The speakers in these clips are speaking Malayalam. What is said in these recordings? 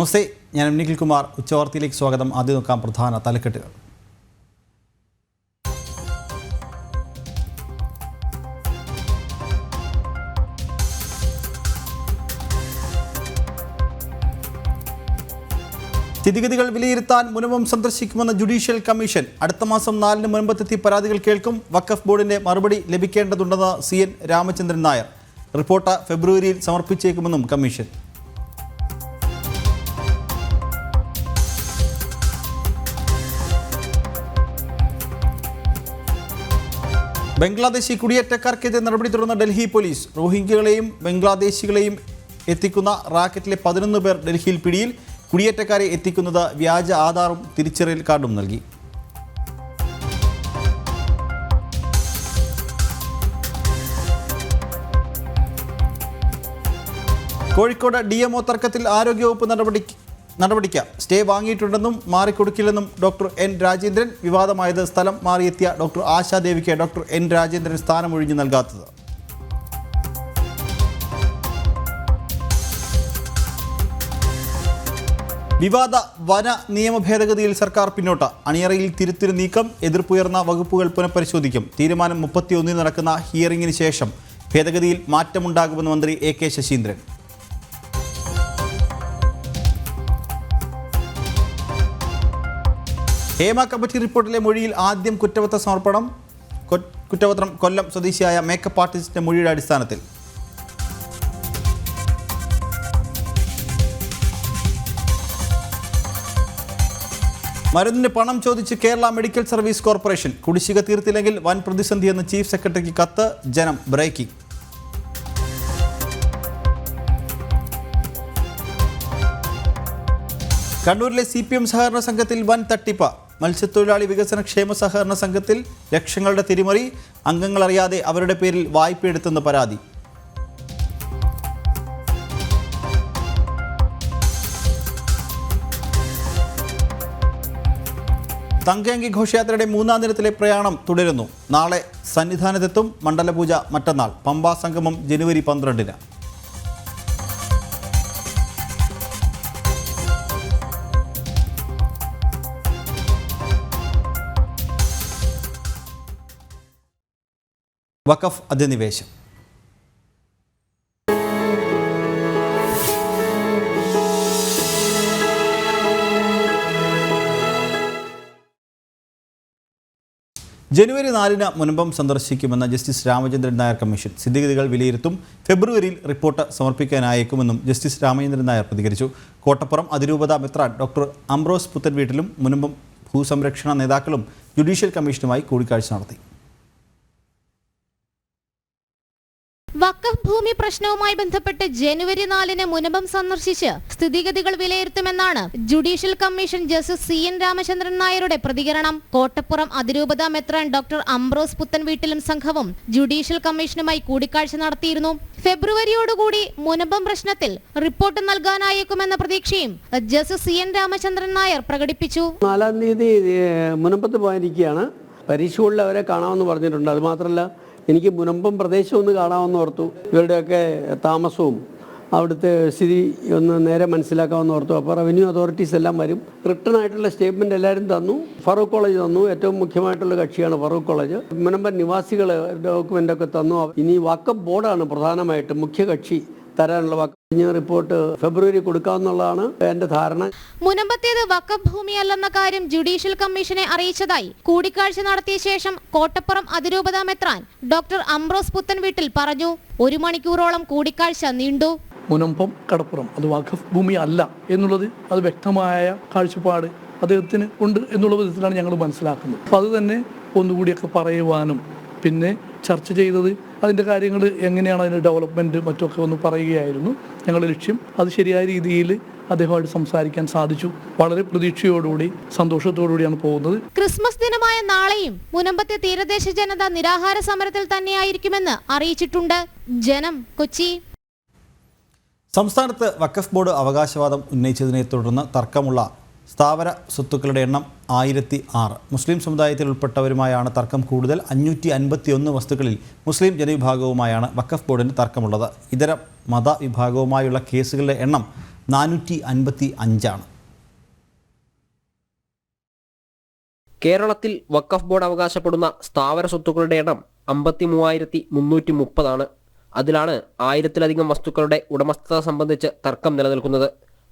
നമസ്തേ, ഞാൻ നിഖിൽ കുമാർ. ഉച്ചവാർത്തയിലേക്ക് സ്വാഗതം. ആദ്യം നോക്കാം പ്രധാന തലക്കെട്ടുകൾ. സ്ഥിതിഗതികൾ വിലയിരുത്താൻ മുനമ്പം സന്ദർശിക്കുമെന്ന ജുഡീഷ്യൽ കമ്മീഷൻ. അടുത്ത മാസം 4-ന് മുനമ്പത്തെത്തി പരാതികൾ കേൾക്കും. വഖഫ് ബോർഡിന്റെ മറുപടി ലഭിക്കേണ്ടതുണ്ടെന്ന് CN രാമചന്ദ്രൻ നായർ. റിപ്പോർട്ട് ഫെബ്രുവരിയിൽ സമർപ്പിച്ചേക്കുമെന്നും കമ്മീഷൻ. ബംഗ്ലാദേശി കുടിയേറ്റക്കാർക്കെതിരെ നടപടി തുടർന്ന ഡൽഹി പോലീസ്. റോഹിംഗ്യകളെയും ബംഗ്ലാദേശികളെയും എത്തിക്കുന്ന റാക്കറ്റിലെ 11 പേർ ഡൽഹിയിൽ പിടിയിൽ. കുടിയേറ്റക്കാരെ എത്തിക്കുന്നത് വ്യാജ ആധാറും തിരിച്ചറിയൽ കാർഡും നൽകി. കോഴിക്കോട് DMO തർക്കത്തിൽ ആരോഗ്യവകുപ്പ് നടപടിക്ക് സ്റ്റേ വാങ്ങിയിട്ടുണ്ടെന്നും മാറിക്കൊടുക്കില്ലെന്നും ഡോക്ടർ N രാജേന്ദ്രൻ. വിവാദമായത് സ്ഥലം മാറിയെത്തിയ ഡോക്ടർ ആശാദേവിക്ക് ഡോക്ടർ N രാജേന്ദ്രൻ സ്ഥാനമൊഴിഞ്ഞു നൽകാത്തത്. വിവാദ വന നിയമ ഭേദഗതിയിൽ സർക്കാർ പിന്നോട്ട്. അണിയറയിൽ തിരുത്തിരു നീക്കം. എതിർപ്പുയർന്ന വകുപ്പുകൾ പുനഃപരിശോധിക്കും. തീരുമാനം 31-ന് നടക്കുന്ന ഹിയറിംഗിന് ശേഷം ഭേദഗതിയിൽ മാറ്റമുണ്ടാകുമെന്ന് മന്ത്രി AK ശശീന്ദ്രൻ. ഹേമ കമ്മിറ്റി റിപ്പോർട്ടിലെ മൊഴിയിൽ ആദ്യം കുറ്റപത്രം കൊല്ലം സ്വദേശിയായ മേക്കപ്പ് ആർട്ടിസ്റ്റിന്റെ മൊഴിയുടെ അടിസ്ഥാനത്തിൽ. മരുന്നിന് പണം ചോദിച്ച് കേരള മെഡിക്കൽ സർവീസ് കോർപ്പറേഷൻ. കുടിശ്ശിക തീർത്തില്ലെങ്കിൽ വൻ പ്രതിസന്ധിയെന്ന് ചീഫ് സെക്രട്ടറിക്ക് കത്ത്. ജനം ബ്രേക്കിംഗ്. കണ്ണൂരിലെ CPM സഹകരണ സംഘത്തിൽ വൻ തട്ടിപ്പ്. മത്സ്യത്തൊഴിലാളി വികസന ക്ഷേമ സഹകരണ സംഘത്തിൽ ലക്ഷങ്ങളുടെ തിരിമറി. അംഗങ്ങളറിയാതെ അവരുടെ പേരിൽ വായ്പയെടുത്തെന്ന് പരാതി. തങ്കയങ്കി ഘോഷയാത്രയുടെ 3-ാം ദിനത്തിലെ പ്രയാണം തുടരുന്നു. നാളെ സന്നിധാനത്തെത്തും. മണ്ഡലപൂജ മറ്റന്നാൾ. പമ്പാ സംഗമം ജനുവരി 12-ന്. വഖഫ് അധിനിവേശം. ജനുവരി 4-ന് മുനമ്പം സന്ദർശിക്കുമെന്ന ജസ്റ്റിസ് രാമചന്ദ്രൻ നായർ കമ്മീഷൻ. സ്ഥിതിഗതികൾ വിലയിരുത്തും. ഫെബ്രുവരിയിൽ റിപ്പോർട്ട് സമർപ്പിക്കാനായേക്കുമെന്നും ജസ്റ്റിസ് രാമചന്ദ്രൻ നായർ പ്രതികരിച്ചു. കോട്ടപ്പുറം അതിരൂപത മെത്രാൻ ഡോക്ടർ അംബ്രോസ് പുത്തൻവീട്ടിലും മുനമ്പം ഭൂസംരക്ഷണ നേതാക്കളും ജുഡീഷ്യൽ കമ്മീഷനുമായി കൂടിക്കാഴ്ച നടത്തി. വഖഫ് ഭൂമി പ്രശ്നവുമായി ബന്ധപ്പെട്ട് ജനുവരി 4-ന് മുനമ്പം സന്ദർശിച്ച് സ്ഥിതിഗതികൾ വിലയിരുത്തുമെന്നാണ് judicial commission justice CN Ramachandran നായരുടെ പ്രതികരണം. കോട്ടപ്പുറം അതിരൂപത മെത്രാൻ ഡോക്ടർ അംബ്രോസ് പുത്തൻവീട്ടിലും സംഘവും ജുഡീഷ്യൽ കമ്മീഷനുമായി കൂടിക്കാഴ്ച നടത്തിയിരുന്നു. ഫെബ്രുവരിയോടുകൂടി മുനമ്പം പ്രശ്നത്തിൽ റിപ്പോർട്ട് നൽകാനായേക്കുമെന്ന പ്രതീക്ഷയും ജസ്റ്റിസ് CN രാമചന്ദ്രൻ നായർ പ്രകടിപ്പിച്ചു. 4-ാം തീയതി മുനമ്പത്ത് പോയിരിക്കുകയാണ്. പരീക്ഷകളിൽ അവരെ കാണാമെന്ന് പറഞ്ഞിട്ടുണ്ട്. അതുമാത്രമല്ല, എനിക്ക് മുനമ്പം പ്രദേശം ഒന്ന് കാണാമെന്ന് ഓർത്തു. ഇവരുടെയൊക്കെ താമസവും അവിടുത്തെ സ്ഥിതി ഒന്ന് നേരെ മനസ്സിലാക്കാമെന്ന് ഓർത്തു. അപ്പോൾ റവന്യൂ അതോറിറ്റീസ് എല്ലാം വരും. റിട്ടേൺ ആയിട്ടുള്ള സ്റ്റേറ്റ്മെൻറ്റ് എല്ലാവരും തന്നു. ഫറൂഖ് കോളേജ് തന്നു. ഏറ്റവും മുഖ്യമായിട്ടുള്ള കക്ഷിയാണ് ഫറൂഖ് കോളേജ്. മുനമ്പൻ നിവാസികൾ ഡോക്യുമെൻ്റൊക്കെ തന്നു. ഇനി വഖഫ് ബോർഡാണ് പ്രധാനമായിട്ടും മുഖ്യ കക്ഷി തരാനുള്ള. വഖഫ് റിപ്പോർട്ട് ഫെബ്രുവരി കൊടുക്കാമെന്നുള്ളതാണ് എൻ്റെ ധാരണ. മുനമ്പത്തേത് വഖഫ് ഭൂമിയല്ലെന്ന കാര്യം ജുഡീഷ്യൽ കമ്മീഷനെ അറിയിച്ചതായി കൂടിക്കാഴ്ച നടത്തിയ ശേഷം കോട്ടപ്പുറം അതിരൂപത മെത്രാൻ ഡോക്ടർ അംബ്രോസ് പുത്തൻവീട്ടിൽ പറഞ്ഞു. 1 മണിക്കൂറോളം കൂടിക്കാഴ്ച നീണ്ടു. മുനമ്പം കടപ്പുറം അത് വഖഫ് ഭൂമി അല്ല എന്നുള്ളത് അത് വ്യക്തമായ കാഴ്ചപ്പാട് അദ്ദേഹത്തിന് ഉണ്ട് എന്നുള്ള വിധത്തിലാണ് ഞങ്ങൾ മനസ്സിലാക്കുന്നത്. അപ്പോൾ അത് തന്നെ ഒന്നുകൂടിയൊക്കെ പറയുവാനും പിന്നെ ചർച്ച ചെയ്തത് അതിൻ്റെ കാര്യങ്ങൾ എങ്ങനെയാണ് അതിൻ്റെ ഡെവലപ്മെൻറ്റ് മറ്റൊക്കെ ഒന്ന് പറയുകയായിരുന്നു ഞങ്ങളുടെ ലക്ഷ്യം. അത് ശരിയായ രീതിയിൽ അദ്ദേഹമായിട്ട് സംസാരിക്കാൻ സാധിച്ചു. വളരെ പ്രതീക്ഷയോടുകൂടി സന്തോഷത്തോടുകൂടിയാണ് പോകുന്നത്. ക്രിസ്മസ് ദിനമായ നാളെയും മുനമ്പത്തെ തീരദേശ ജനത നിരാഹാര സമരത്തിൽ തന്നെയായിരിക്കുമെന്ന് അറിയിച്ചിട്ടുണ്ട്. ജനം, കൊച്ചി. സംസ്ഥാനത്ത് വഖഫ് ബോർഡ് അവകാശവാദം ഉന്നയിച്ചതിനെ തുടർന്ന് തർക്കമുള്ള സ്ഥാവര സ്വത്തുക്കളുടെ എണ്ണം 1006. മുസ്ലിം സമുദായത്തിൽ ഉൾപ്പെട്ടവരുമായാണ് തർക്കം കൂടുതൽ. 551 വസ്തുക്കളിൽ മുസ്ലിം ജനവിഭാഗവുമായാണ് വഖഫ് ബോർഡിന് തർക്കമുള്ളത്. ഇതര മതവിഭാഗവുമായുള്ള കേസുകളുടെ എണ്ണം 455. കേരളത്തിൽ വഖഫ് ബോർഡ് അവകാശപ്പെടുന്ന സ്ഥാവര സ്വത്തുക്കളുടെ എണ്ണം 53,330 അതിലാണ് 1000-ലധികം വസ്തുക്കളുടെ ഉടമസ്ഥത സംബന്ധിച്ച് തർക്കം നിലനിൽക്കുന്നത്.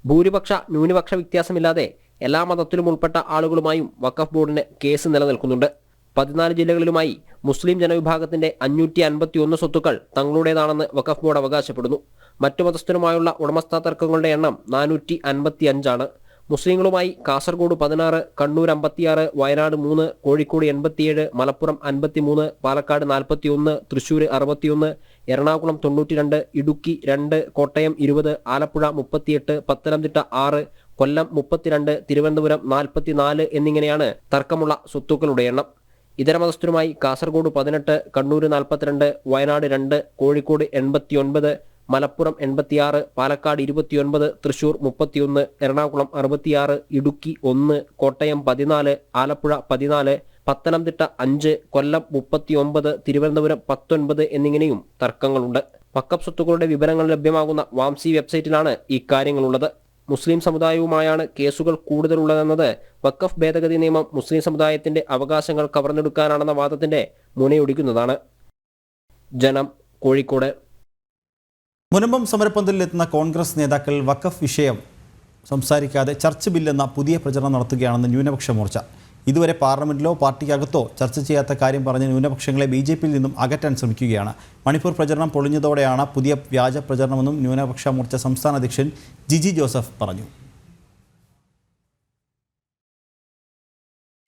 ഭൂരിപക്ഷ ന്യൂനപക്ഷ വ്യത്യാസമില്ലാതെ എല്ലാ മതത്തിലും ഉൾപ്പെട്ട ആളുകളുമായും വഖഫ് ബോർഡിന് കേസ് നിലനിൽക്കുന്നുണ്ട്. 14 ജില്ലകളിലുമായി മുസ്ലിം ജനവിഭാഗത്തിന്റെ 551 സ്വത്തുക്കൾ തങ്ങളുടേതാണെന്ന് വഖഫ് ബോർഡ് അവകാശപ്പെടുന്നു. മറ്റു മതസ്ഥരുമായുള്ള ഉടമസ്ഥാ തർക്കങ്ങളുടെ എണ്ണം 455. മുസ്ലിങ്ങളുമായി കാസർഗോഡ് 16, കണ്ണൂർ 56, വയനാട് 3, കോഴിക്കോട് 87, മലപ്പുറം 53, പാലക്കാട് 41, തൃശൂർ 61, എറണാകുളം 92, ഇടുക്കി 2, കോട്ടയം 20, ആലപ്പുഴ 38, പത്തനംതിട്ട 6, കൊല്ലം 32, തിരുവനന്തപുരം 44 എന്നിങ്ങനെയാണ് തർക്കമുള്ള സ്വത്തുക്കളുടെ എണ്ണം. ഇതര മതസ്ഥരുമായി കാസർഗോഡ് 18, കണ്ണൂർ 42, വയനാട് 2, കോഴിക്കോട് 89, മലപ്പുറം 86, പാലക്കാട് 29, തൃശൂർ 31, എറണാകുളം 66, ഇടുക്കി 1, കോട്ടയം 14, ആലപ്പുഴ 14, പത്തനംതിട്ട 5, കൊല്ലം 39, തിരുവനന്തപുരം 19 എന്നിങ്ങനെയും തർക്കങ്ങളുണ്ട്. വഖഫ് സ്വത്തുക്കളുടെ വിവരങ്ങൾ ലഭ്യമാകുന്ന വാംസി വെബ്സൈറ്റിലാണ് ഇക്കാര്യങ്ങളുള്ളത്. മുസ്ലിം സമുദായവുമായാണ് കേസുകൾ കൂടുതലുള്ളതെന്നത് വഖഫ് ഭേദഗതി നിയമം മുസ്ലിം സമുദായത്തിന്റെ അവകാശങ്ങൾ കവർന്നെടുക്കാനാണെന്ന വാദത്തിന്റെ മുനയൊടിക്കുന്നതാണ്. ജനം, കോഴിക്കോട്. മുനമ്പം സമരപ്പന്തലിലെത്തുന്ന കോൺഗ്രസ് നേതാക്കൾ വഖഫ് വിഷയം സംസാരിക്കാതെ ചർച്ച് ബില്ലെന്ന പുതിയ പ്രചരണം നടത്തുകയാണെന്ന് ന്യൂനപക്ഷ മോർച്ച. ഇതുവരെ പാർലമെന്റിലോ പാർട്ടിക്കകത്തോ ചർച്ച ചെയ്യാത്ത കാര്യം പറഞ്ഞ് ന്യൂനപക്ഷങ്ങളെ BJPയിൽ നിന്നും അകറ്റാൻ ശ്രമിക്കുകയാണ്. മണിപ്പൂർ പ്രചരണം പൊളിഞ്ഞതോടെയാണ് പുതിയ വ്യാജ പ്രചരണമെന്നും ന്യൂനപക്ഷ മോർച്ച സംസ്ഥാന അധ്യക്ഷൻ ജിജി ജോസഫ് പറഞ്ഞു.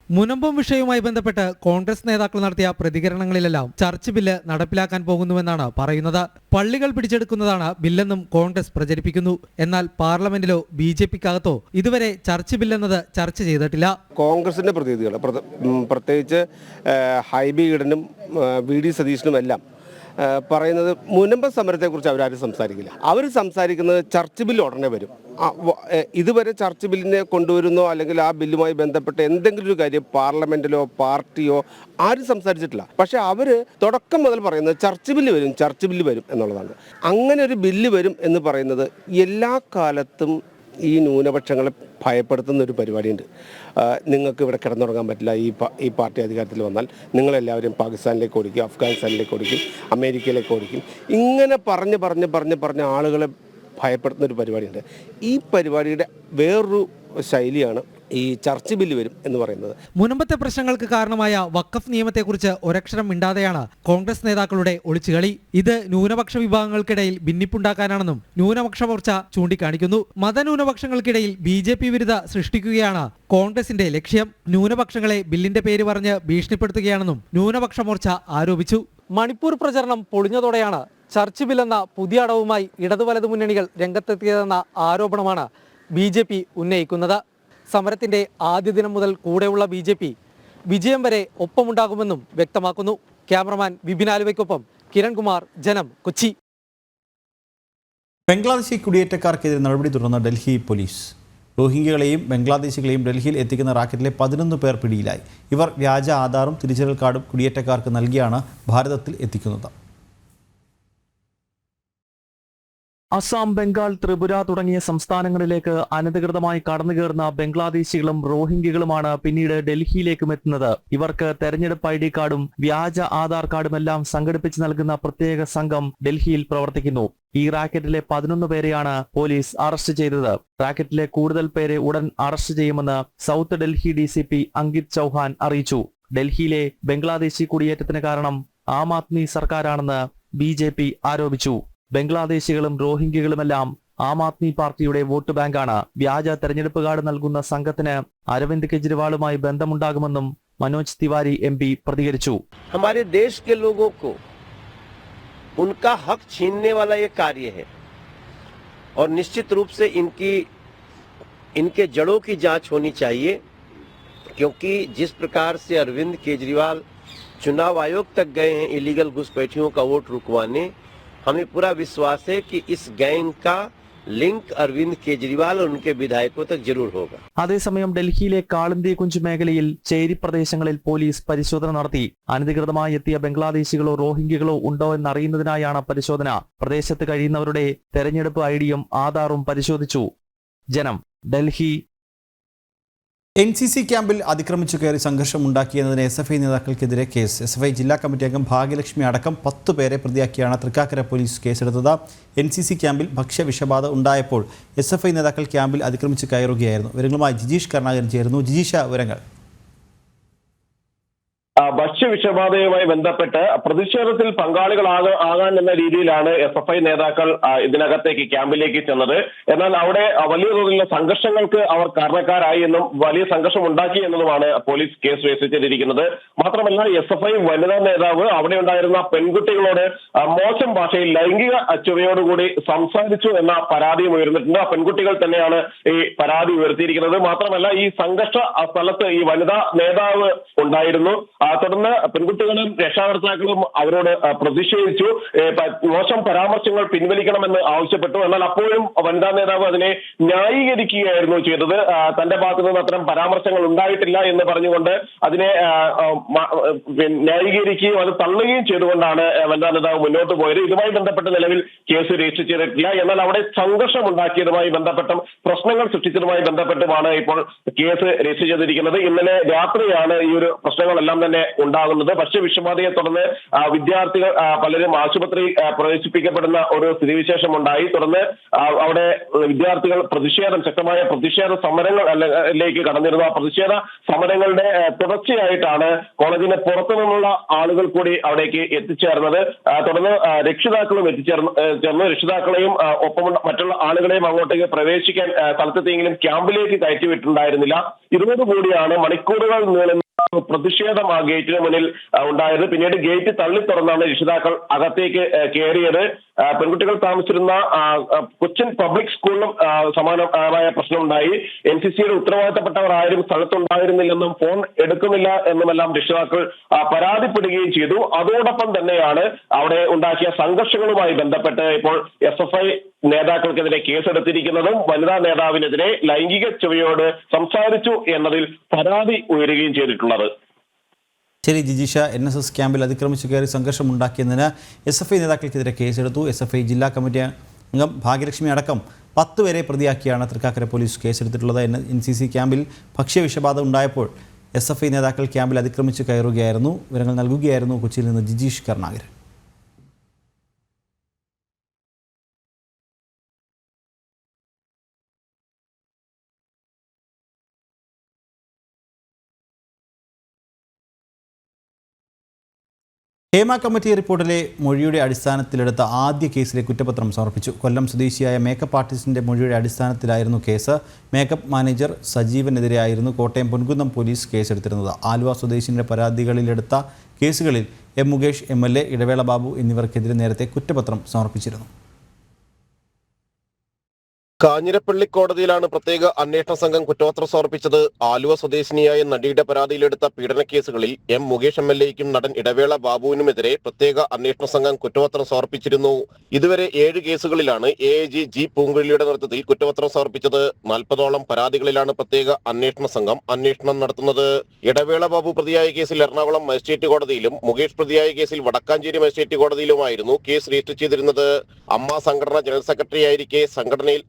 മുനമ്പം വിഷയവുമായി ബന്ധപ്പെട്ട് കോൺഗ്രസ് നേതാക്കൾ നടത്തിയ പ്രതികരണങ്ങളിലെല്ലാം ചർച്ച് ബില്ല് നടപ്പിലാക്കാൻ പോകുന്നുവെന്നാണ് പറയുന്നത്. പള്ളികൾ പിടിച്ചെടുക്കുന്നതാണ് ബില്ലെന്നും കോൺഗ്രസ് പ്രചരിപ്പിക്കുന്നു. എന്നാൽ പാർലമെന്റിലോ BJPക്കകത്തോ ഇതുവരെ ചർച്ച് ബില്ലെന്നത് ചർച്ച ചെയ്തിട്ടില്ല. കോൺഗ്രസിന്റെ പ്രതിനിധികൾ, പ്രത്യേകിച്ച് ഹൈബി ഈഡനും VD സതീശനും എല്ലാം പറയുന്നത് മുനമ്പം സമരത്തെക്കുറിച്ച് അവരാരും സംസാരിക്കില്ല. അവർ സംസാരിക്കുന്നത് ചർച്ച് ബില്ല് ഉടനെ വരും. ഇതുവരെ ചർച്ച് ബില്ലിനെ കൊണ്ടുവരുന്നോ അല്ലെങ്കിൽ ആ ബില്ലുമായി ബന്ധപ്പെട്ട് എന്തെങ്കിലും ഒരു കാര്യം പാർലമെന്റിലോ പാർട്ടിയോ ആരും സംസാരിച്ചിട്ടില്ല. പക്ഷെ അവർ തുടക്കം മുതൽ പറയുന്നത് ചർച്ച് ബില്ല് വരും എന്നുള്ളതാണ്. അങ്ങനെ ഒരു ബില്ല് വരും എന്ന് പറയുന്നത് എല്ലാ കാലത്തും ഈ ന്യൂനപക്ഷങ്ങളെ ഭയപ്പെടുത്തുന്ന ഒരു പരിപാടിയുണ്ട്. നിങ്ങൾക്ക് ഇവിടെ കിടന്നുറങ്ങാൻ പറ്റില്ല, ഈ പാർട്ടി അധികാരത്തിൽ വന്നാൽ നിങ്ങളെല്ലാവരും പാകിസ്ഥാനിലേക്ക് ഓടിക്കും, അഫ്ഗാനിസ്ഥാനിലേക്ക് ഓടിക്കും, അമേരിക്കയിലേക്ക് ഓടിക്കും. ഇങ്ങനെ പറഞ്ഞ് ആളുകളെ ഭയപ്പെടുത്തുന്ന ഒരു പരിപാടിയുണ്ട്. ഈ പരിപാടിയുടെ വേറൊരു ശൈലിയാണ് ഈ ചർച്ച് ബില്ല് വരും എന്ന് പറയുന്നത്. മുനമ്പത്തെ പ്രശ്നങ്ങൾക്ക് കാരണമായ വഖഫ് നിയമത്തെക്കുറിച്ച് ഒരക്ഷരം മിണ്ടാതെയാണ് കോൺഗ്രസ് നേതാക്കളുടെ ഒളിച്ചുകളി. ഇത് ന്യൂനപക്ഷ വിഭാഗങ്ങൾക്കിടയിൽ ഭിന്നിപ്പുണ്ടാക്കാനാണെന്നും ന്യൂനപക്ഷ മോർച്ച ചൂണ്ടിക്കാണിക്കുന്നു. മതന്യൂനപക്ഷങ്ങൾക്കിടയിൽ BJP വിരുദ്ധ സൃഷ്ടിക്കുകയാണ് കോൺഗ്രസിന്റെ ലക്ഷ്യം. ന്യൂനപക്ഷങ്ങളെ ബില്ലിന്റെ പേര് പറഞ്ഞ് ഭീഷണിപ്പെടുത്തുകയാണെന്നും ന്യൂനപക്ഷ മോർച്ച ആരോപിച്ചു. മണിപ്പൂർ പ്രചരണം പൊളിഞ്ഞതോടെയാണ് ചർച്ച് ബില്ലെന്ന പുതിയ അടവുമായി ഇടതുവലതു മുന്നണികൾ രംഗത്തെത്തിയതെന്ന ആരോപണമാണ് BJP ഉന്നയിക്കുന്നത്. സമരത്തിന്റെ ആദ്യ ദിനം മുതൽ കൂടെയുള്ള BJP വിജയം വരെ ഒപ്പമുണ്ടാകുമെന്നും വ്യക്തമാക്കുന്നു. ക്യാമറമാൻ വിപിൻ ആലുവയ്ക്കൊപ്പം കിരൺകുമാർ, ജനം, കൊച്ചി. ബംഗ്ലാദേശി കുടിയേറ്റക്കാർക്കെതിരെ നടപടി തുടർന്ന ഡൽഹി പോലീസ്. റോഹിംഗ്യകളെയും ബംഗ്ലാദേശികളെയും ഡൽഹിയിൽ എത്തിക്കുന്ന റാക്കറ്റിലെ 11 പേർ പിടിയിലായി. ഇവർ വ്യാജ ആധാറും തിരിച്ചറിയൽ കാർഡും കുടിയേറ്റക്കാർക്ക് നൽകിയാണ് ഭാരതത്തിൽ എത്തിക്കുന്നത്. അസം, ബംഗാൾ, ത്രിപുര തുടങ്ങിയ സംസ്ഥാനങ്ങളിലേക്ക് അനധികൃതമായി കടന്നുകയറുന്ന ബംഗ്ലാദേശികളും റോഹിംഗ്യകളുമാണ് പിന്നീട് ഡൽഹിയിലേക്കും എത്തുന്നത്. ഇവർക്ക് തെരഞ്ഞെടുപ്പ് ID കാർഡും വ്യാജ ആധാർ കാർഡുമെല്ലാം സംഘടിപ്പിച്ച് നൽകുന്ന പ്രത്യേക സംഘം ഡൽഹിയിൽ പ്രവർത്തിക്കുന്നു. ഈ റാക്കറ്റിലെ 11 പേരെയാണ് പോലീസ് അറസ്റ്റ് ചെയ്തത്. റാക്കറ്റിലെ കൂടുതൽ പേരെ ഉടൻ അറസ്റ്റ് ചെയ്യുമെന്ന് സൗത്ത് ഡൽഹി DCP അങ്കിത് ചൌഹാൻ അറിയിച്ചു. ഡൽഹിയിലെ ബംഗ്ലാദേശി കുടിയേറ്റത്തിന് കാരണം ആം ആദ്മി സർക്കാരാണെന്ന് BJP ആരോപിച്ചു. ബംഗ്ലാദേശികളും റോഹിംഗ്യകളുമെല്ലാം ആം ആദ്മി പാർട്ടിയുടെ വോട്ട് ബാങ്കാണ്. വ്യാജ തെരഞ്ഞെടുപ്പ് കാർഡ് നൽകുന്ന സംഘത്തിന് അരവിന്ദ് കെജ്രിവാളുമായി ബന്ധമുണ്ടാകുമെന്നും മനോജ് തിവാരി MP പ്രതികരിച്ചു. हमारे देश के लोगों को उनका हक छीनने वाला ये कार्य है और निश्चित रूप से इनके जड़ों की जांच होनी चाहिए, क्योंकि जिस प्रकार से अरविंद केजरीवाल चुनाव आयोग तक गए हैं इलीगल घुसपैठियों का वोट रुकवाने, हमें पूरा विश्वास है कि इस गैंग का लिंक अरविंद केजरीवाल और उनके विधायकों तक जरूर होगा। അതേസമയം ഡൽഹിയിലെ കാളിന്തി മേഖലയിൽ ചേരി പ്രദേശങ്ങളിൽ പോലീസ് പരിശോധന നടത്തി. അനധികൃതമായി എത്തിയ ബംഗ്ലാദേശികളോ റോഹിംഗ്യകളോ ഉണ്ടോ എന്നറിയുന്നതിനായാണ് പരിശോധന. പ്രദേശത്ത് കഴിയുന്നവരുടെ തെരഞ്ഞെടുപ്പ് ഐഡിയും ആധാറും പരിശോധിച്ചു. ജനം, ഡൽഹി. NCC ക്യാമ്പിൽ അതിക്രമിച്ചു കയറി സംഘർഷമുണ്ടാക്കിയെന്നതിന് SFI നേതാക്കൾക്കെതിരെ കേസ്. SFI ജില്ലാ കമ്മിറ്റി അംഗം ഭാഗ്യലക്ഷ്മി അടക്കം 10 പേരെ പ്രതിയാക്കിയാണ് തൃക്കാക്കര പോലീസ് കേസെടുത്തത്. NCC ക്യാമ്പിൽ ഭക്ഷ്യവിഷബാധ ഉണ്ടായപ്പോൾ SFI നേതാക്കൾ ക്യാമ്പിൽ അതിക്രമിച്ച് കയറുകയായിരുന്നു. വിവരങ്ങളുമായി ജിജീഷ് കരുണാകരൻ ചേരുന്നു. ജിജീഷ, വിവരങ്ങൾ. ഭക്ഷ്യവിഷബാധയുമായി ബന്ധപ്പെട്ട് പ്രതിഷേധത്തിൽ പങ്കാളികളാകാൻ എന്ന രീതിയിലാണ് SFI നേതാക്കൾ ഇതിനകത്തേക്ക് ക്യാമ്പിലേക്ക് ചെന്നത്. എന്നാൽ അവിടെ വലിയ തോതിലുള്ള സംഘർഷങ്ങൾക്ക് അവർ കാരണക്കാരായി എന്നും വലിയ സംഘർഷം ഉണ്ടാക്കി എന്നതുമാണ് പോലീസ് കേസ് രജിസ്റ്റർ ചെയ്തിരിക്കുന്നത്. മാത്രമല്ല SFI വനിതാ നേതാവ് അവിടെ ഉണ്ടായിരുന്ന പെൺകുട്ടികളോട് മോശം ഭാഷയിൽ ലൈംഗിക ചുവയോടുകൂടി സംസാരിച്ചു എന്ന പരാതിയും ഉയർന്നിട്ടുണ്ട്. ആ പെൺകുട്ടികൾ തന്നെയാണ് ഈ പരാതി ഉയർത്തിയിരിക്കുന്നത്. മാത്രമല്ല ഈ സംഘർഷ സ്ഥലത്ത് ഈ വനിതാ നേതാവ് ഉണ്ടായിരുന്നു. തുടർന്ന് പെൺകുട്ടികളും രക്ഷാകർത്താക്കളും അവരോട് പ്രതിഷേധിച്ചു. മോശം പരാമർശങ്ങൾ പിൻവലിക്കണമെന്ന് ആവശ്യപ്പെട്ടു. എന്നാൽ അപ്പോഴും വനിതാ നേതാവ് അതിനെ ന്യായീകരിക്കുകയായിരുന്നു ചെയ്തത്. തന്റെ ഭാഗത്തു നിന്ന് അത്തരം പരാമർശങ്ങൾ ഉണ്ടായിട്ടില്ല എന്ന് പറഞ്ഞുകൊണ്ട് അതിനെ ന്യായീകരിക്കുകയും അത് തള്ളുകയും ചെയ്തുകൊണ്ടാണ് വനിതാ നേതാവ് മുന്നോട്ട് പോയത്. ഇതുമായി ബന്ധപ്പെട്ട് നിലവിൽ കേസ് രജിസ്റ്റർ ചെയ്തിട്ടില്ല. എന്നാൽ അവിടെ സംഘർഷം ഉണ്ടാക്കിയതുമായി ബന്ധപ്പെട്ടും പ്രശ്നങ്ങൾ സൃഷ്ടിച്ചതുമായി ബന്ധപ്പെട്ടുമാണ് ഇപ്പോൾ കേസ് രജിസ്റ്റർ ചെയ്തിരിക്കുന്നത്. ഇന്നലെ രാത്രിയാണ് ഈ ഒരു പ്രശ്നങ്ങളെല്ലാം തന്നെ ഉണ്ടാകുന്നത്. ഭക്ഷ്യവിഷബാധയെ തുടർന്ന് വിദ്യാർത്ഥികൾ പലരും ആശുപത്രിയിൽ പ്രവേശിപ്പിക്കപ്പെടുന്ന ഒരു സ്ഥിതിവിശേഷം ഉണ്ടായി. തുടർന്ന് അവിടെ വിദ്യാർത്ഥികൾ ശക്തമായ പ്രതിഷേധ സമരങ്ങളിലേക്ക് കടന്നിരുന്നു. ആ പ്രതിഷേധ സമരങ്ങളുടെ തുടർച്ചയായിട്ടാണ് കോളേജിന് പുറത്തു നിന്നുള്ള ആളുകൾ കൂടി അവിടേക്ക് എത്തിച്ചേർന്നത്. തുടർന്ന് രക്ഷിതാക്കളും ചേർന്ന് രക്ഷിതാക്കളെയും ഒപ്പം മറ്റുള്ള ആളുകളെയും അങ്ങോട്ടേക്ക് പ്രവേശിക്കാൻ സ്ഥലത്തെത്തിയെങ്കിലും ക്യാമ്പിലേക്ക് കയറ്റിവിട്ടുണ്ടായിരുന്നില്ല. ഇതോടുകൂടിയാണ് മണിക്കൂറുകൾ നീളുന്ന പ്രതിഷേധം ആ ഗേറ്റിന് മുന്നിൽ ഉണ്ടായത്. പിന്നീട് ഗേറ്റ് തള്ളി തുറന്നാണ് രക്ഷിതാക്കൾ അകത്തേക്ക് കയറിയത്. പെൺകുട്ടികൾ താമസിച്ചിരുന്ന കൊച്ചിൻ പബ്ലിക് സ്കൂളിലും സമാനമായ പ്രശ്നമുണ്ടായി. NCCയുടെ ഉത്തരവാദിത്തപ്പെട്ടവർ ആരും സ്ഥലത്തുണ്ടായിരുന്നില്ലെന്നും ഫോൺ എടുക്കുന്നില്ല എന്നുമെല്ലാം രക്ഷിതാക്കൾ പരാതിപ്പെടുകയും ചെയ്തു. അതോടൊപ്പം തന്നെയാണ് അവിടെ ഉണ്ടാക്കിയ സംഘർഷങ്ങളുമായി ബന്ധപ്പെട്ട് ഇപ്പോൾ SFI നേതാക്കൾക്കെതിരെ കേസെടുത്തിരിക്കുന്നതും വനിതാ നേതാവിനെതിരെ ലൈംഗിക ചുവയോട് സംസാരിച്ചു എന്നതിൽ പരാതി ഉയരുകയും ചെയ്തിട്ടുള്ളത്. ശരി ജിജീഷ, NSS ക്യാമ്പിൽ അതിക്രമിച്ചു കയറി സംഘർഷമുണ്ടാക്കിയതിന് SFI നേതാക്കൾക്കെതിരെ കേസെടുത്തു. SFI ജില്ലാ കമ്മിറ്റി അംഗം ഭാഗ്യലക്ഷ്മി അടക്കം 10 പേരെ പ്രതിയാക്കിയാണ് തൃക്കാക്കര പോലീസ് കേസെടുത്തിട്ടുള്ളത്. NCC ക്യാമ്പിൽ ഭക്ഷ്യവിഷബാധ ഉണ്ടായപ്പോൾ SFI നേതാക്കൾ ക്യാമ്പിൽ അതിക്രമിച്ചു കയറുകയായിരുന്നു. വിവരങ്ങൾ നൽകുകയായിരുന്നു കൊച്ചിയിൽ നിന്ന് ജിജീഷ് കരുണാകരൻ. ഹേമ കമ്മിറ്റി റിപ്പോർട്ടിലെ മൊഴിയുടെ അടിസ്ഥാനത്തിലെടുത്ത ആദ്യ കേസിലെ കുറ്റപത്രം സമർപ്പിച്ചു. കൊല്ലം സ്വദേശിയായ മേക്കപ്പ് ആർട്ടിസ്റ്റിന്റെ മൊഴിയുടെ അടിസ്ഥാനത്തിലായിരുന്നു കേസ്. മേക്കപ്പ് മാനേജർ സജീവനെതിരെയായിരുന്നു കോട്ടയം പൊൻകുന്നം പോലീസ് കേസെടുത്തിരുന്നത്. ആലുവ സ്വദേശിയുടെ പരാതികളിലെടുത്ത കേസുകളിൽ മുകേഷ് MLA, ഇടവേള ബാബു എന്നിവർക്കെതിരെ നേരത്തെ കുറ്റപത്രം സമർപ്പിച്ചിരുന്നു. കാഞ്ഞിരപ്പള്ളി കോടതിയിലാണ് പ്രത്യേക അന്വേഷണ സംഘം കുറ്റപത്രം സമർപ്പിച്ചത്. ആലുവ സ്വദേശിനിയായ നടിയുടെ പരാതിയിലെടുത്ത പീഡന കേസുകളിൽ മുകേഷ് MLAയ്ക്കും നടൻ ഇടവേള ബാബുവിനുമെതിരെ പ്രത്യേക അന്വേഷണ സംഘം കുറ്റപത്രം സമർപ്പിച്ചിരുന്നു. ഇതുവരെ 7 കേസുകളിലാണ് AIG G പൂങ്കുഴലിയുടെ നേതൃത്വത്തിൽ കുറ്റപത്രം സമർപ്പിച്ചത്. 40ഓളം പരാതികളിലാണ് പ്രത്യേക അന്വേഷണ സംഘം അന്വേഷണം നടത്തുന്നത്. ഇടവേള ബാബു പ്രതിയായ കേസിൽ എറണാകുളം മജിസ്ട്രേറ്റ് കോടതിയിലും മുകേഷ് പ്രതിയായ കേസിൽ വടക്കാഞ്ചേരി മജിസ്ട്രേറ്റ് കോടതിയിലുമായിരുന്നു കേസ് രജിസ്റ്റർ ചെയ്തിരുന്നത്. അമ്മ സംഘടന ജനറൽ സെക്രട്ടറിയായിരിക്കെ സംഘടനയിൽ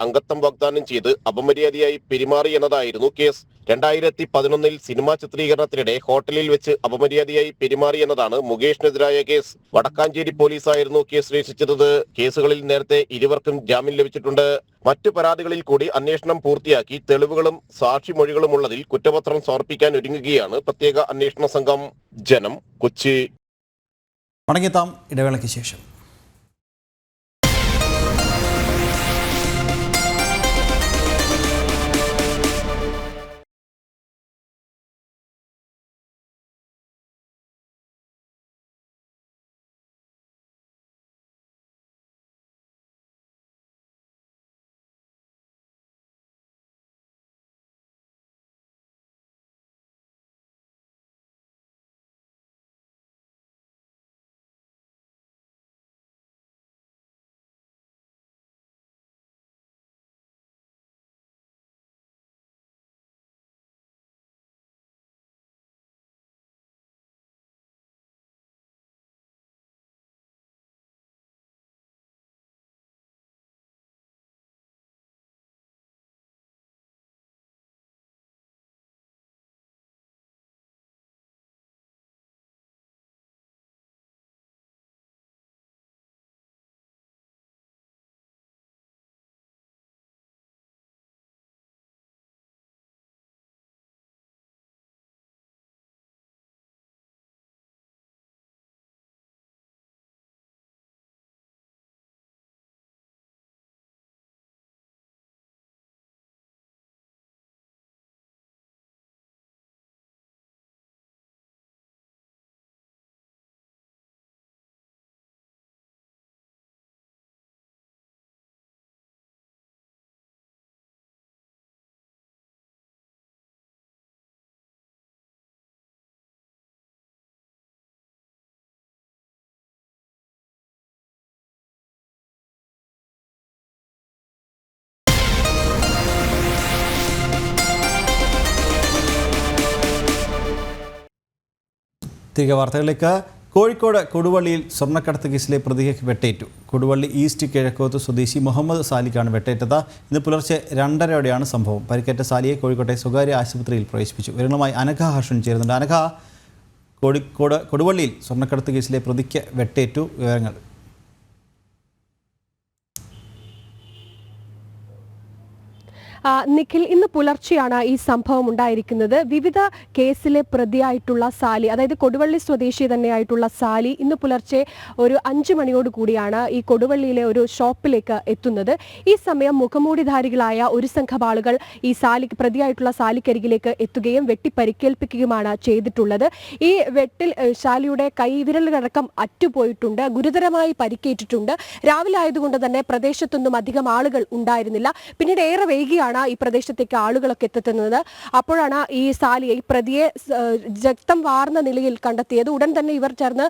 വാഗ്ദാനം ചെയ്ത് അപമര്യാദയായി പെരുമാറി എന്നതായിരുന്നു കേസ്. 2011 സിനിമാ ചിത്രീകരണത്തിനിടെ ഹോട്ടലിൽ വെച്ച് അപമര്യാദയായി പെരുമാറി എന്നതാണ് മുകേഷിനെതിരായ കേസ്. വടക്കാഞ്ചേരി പോലീസായിരുന്നു കേസ് രജിസ്റ്റർ ചെയ്തത്. കേസുകളിൽ നേരത്തെ ഇരുവർക്കും ജാമ്യം ലഭിച്ചിട്ടുണ്ട്. മറ്റു പരാതികളിൽ കൂടി അന്വേഷണം പൂർത്തിയാക്കി തെളിവുകളും സാക്ഷിമൊഴികളും ഉള്ളതിൽ കുറ്റപത്രം സമർപ്പിക്കാൻ ഒരുങ്ങുകയാണ് പ്രത്യേക അന്വേഷണ സംഘം. ജനം, കൊച്ചി. മടങ്ങിയെത്താം ഇടവേളയ്ക്ക് ശേഷം. തിരികെ വാർത്തകളിലേക്ക്. കോഴിക്കോട് കൊടുവള്ളിയിൽ സ്വർണ്ണക്കടത്ത് കേസിലെ പ്രതിയെ വെട്ടേറ്റു. കൊടുവള്ളി ഈസ്റ്റ് കിഴക്കോത്ത് സ്വദേശി മുഹമ്മദ് സാലിക്കാണ് വെട്ടേറ്റത്. ഇന്ന് പുലർച്ചെ 2:30യോടെയാണ് സംഭവം. പരിക്കേറ്റ സാലിയെ കോഴിക്കോട്ടെ സ്വകാര്യ ആശുപത്രിയിൽ പ്രവേശിപ്പിച്ചു. വിവരങ്ങളുമായി അനഘ ഹർഷൻ ചേരുന്നുണ്ട്. അനഘ, കൊടുവള്ളിയിൽ സ്വർണ്ണക്കടത്ത് കേസിലെ പ്രതിക്ക് വെട്ടേറ്റു, വിവരങ്ങൾ. നിഖിൽ, ഇന്ന് പുലർച്ചെയാണ് ഈ സംഭവം ഉണ്ടായിരിക്കുന്നത്. വിവിധ കേസിലെ പ്രതിയായിട്ടുള്ള സാലി, അതായത് കൊടുവള്ളി സ്വദേശി തന്നെയായിട്ടുള്ള സാലി ഇന്ന് പുലർച്ചെ ഒരു 5 മണിയോട് കൂടിയാണ് ഈ കൊടുവള്ളിയിലെ ഒരു ഷോപ്പിലേക്ക് എത്തുന്നത്. ഈ സമയം മുഖമൂടിധാരികളായ ഒരു സംഘം ആളുകൾ ഈ പ്രതിയായിട്ടുള്ള സാലിക്കരികിലേക്ക് എത്തുകയും വെട്ടി പരിക്കേൽപ്പിക്കുകയുമാണ് ചെയ്തിട്ടുള്ളത്. ഈ വെട്ടിൽ സാലിയുടെ കൈവിരലുകളടക്കം അറ്റുപോയിട്ടുണ്ട്, ഗുരുതരമായി പരിക്കേറ്റിട്ടുണ്ട്. രാവിലെ ആയതുകൊണ്ട് തന്നെ പ്രദേശത്തൊന്നും അധികം ആളുകൾ ഉണ്ടായിരുന്നില്ല. പിന്നീട് ഏറെ വൈകിയാണ് ഈ പ്രദേശത്തേക്ക് ആളുകളൊക്കെ എത്തുന്നത്. അപ്പോഴാണ് ഈ സാലിയെ, ഈ പ്രതിയെ രക്തം വാർന്ന നിലയിൽ കണ്ടെത്തിയത്. ഉടൻ തന്നെ ഇവർ ചേർന്ന്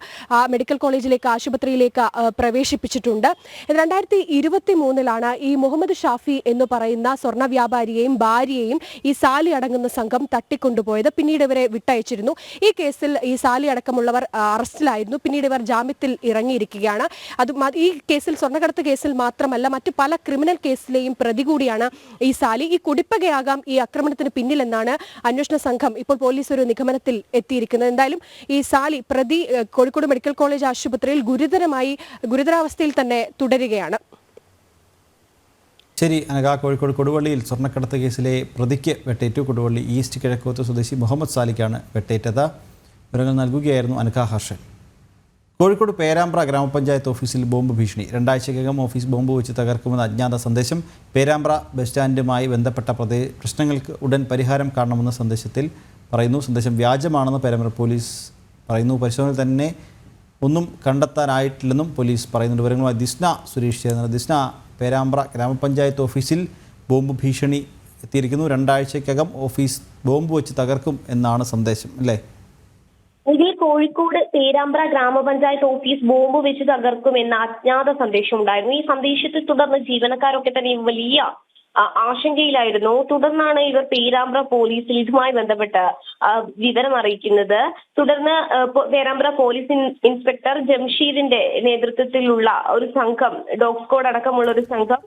മെഡിക്കൽ കോളേജിലേക്ക്, ആശുപത്രിയിലേക്ക് പ്രവേശിപ്പിച്ചിട്ടുണ്ട്. 2023 ഈ മുഹമ്മദ് ഷാഫി എന്ന് പറയുന്ന സ്വർണ്ണ വ്യാപാരിയെയും ഭാര്യയെയും ഈ സാലി അടങ്ങുന്ന സംഘം തട്ടിക്കൊണ്ടുപോയത്. പിന്നീട് ഇവരെ വിട്ടയച്ചിരുന്നു. ഈ കേസിൽ ഈ സാലി അടക്കമുള്ളവർ അറസ്റ്റിലായിരുന്നു. പിന്നീട് ഇവർ ജാമ്യത്തിൽ ഇറങ്ങിയിരിക്കുകയാണ്. ഈ കേസിൽ, സ്വർണ്ണക്കടത്ത് കേസിൽ മാത്രമല്ല, മറ്റു പല ക്രിമിനൽ കേസിലെയും പ്രതി കൂടിയാണ് ഈ സാലി. ഈ കുടിപ്പകയാകാം ഈ ആക്രമണത്തിന് പിന്നിലെന്നാണ് അന്വേഷണ സംഘം ഇപ്പോൾ പോലീസ് ഒരു നിഗമനത്തിൽ എത്തിയിരിക്കുന്നത്. എന്തായാലും ഈ സാലി പ്രതി കോഴിക്കോട് മെഡിക്കൽ കോളേജ് ആശുപത്രിയിൽ ഗുരുതരാവസ്ഥയിൽ തന്നെ തുടരുകയാണ്. ശരി അനഘ, കോഴിക്കോട് കൊടുവള്ളിയിൽ സ്വർണ്ണക്കടത്ത് കേസിലെ പ്രതിക്ക് വെട്ടേറ്റു. കൊടുവള്ളി ഈസ്റ്റ് കിഴക്കോത്ത് സ്വദേശി മുഹമ്മദ് സാലിക്കാണ് വെട്ടേറ്റത്. വിവരങ്ങൾ നൽകുകയായിരുന്നു അനഘ ഹർഷൻ. കോഴിക്കോട് പേരാമ്പ്ര ഗ്രാമപഞ്ചായത്ത് ഓഫീസിൽ ബോംബ് ഭീഷണി. 2 ആഴ്ചയ്ക്കകം ഓഫീസ് ബോംബ് വെച്ച് തകർക്കുമെന്ന അജ്ഞാത സന്ദേശം. പേരാമ്പ്ര ബസ് സ്റ്റാൻഡുമായി ബന്ധപ്പെട്ട പ്രശ്നങ്ങൾക്ക് ഉടൻ പരിഹാരം കാണണമെന്ന സന്ദേശത്തിൽ പറയുന്നു. സന്ദേശം വ്യാജമാണെന്ന് പേരാമ്പ്ര പോലീസ് പറയുന്നു. പരിശോധനയിൽ തന്നെ ഒന്നും കണ്ടെത്താനായിട്ടില്ലെന്നും പോലീസ് പറയുന്നുണ്ട്. വിവരങ്ങളുമായി ദിസ്ന സുരേഷ് ചേർന്നത്. ദിസ്ന, പേരാമ്പ്ര ഗ്രാമപഞ്ചായത്ത് ഓഫീസിൽ ബോംബ് ഭീഷണി എത്തിയിരിക്കുന്നു. 2 ആഴ്ചയ്ക്കകം ഓഫീസ് ബോംബ് വെച്ച് തകർക്കും എന്നാണ് സന്ദേശം, അല്ലേ? ഇതിൽ കോഴിക്കോട് പേരാമ്പ്ര ഗ്രാമപഞ്ചായത്ത് ഓഫീസ് ബോംബ് വെച്ച് തകർക്കുമെന്ന അജ്ഞാത സന്ദേശം ഉണ്ടായിരുന്നു. ഈ സന്ദേശത്തെ തുടർന്ന് ജീവനക്കാരൊക്കെ തന്നെ വലിയ ആശങ്കയിലായിരുന്നു. തുടർന്നാണ് ഇവർ പേരാമ്പ്ര പോലീസിൽ ഇതുമായി ബന്ധപ്പെട്ട് വിവരം അറിയിക്കുന്നത്. തുടർന്ന് പേരാമ്പ്ര പോലീസ് ഇൻസ്പെക്ടർ ജംഷീദിന്റെ നേതൃത്വത്തിലുള്ള ഒരു സംഘം, ഡോഗ് സ്ക്വാഡ് അടക്കമുള്ള ഒരു സംഘം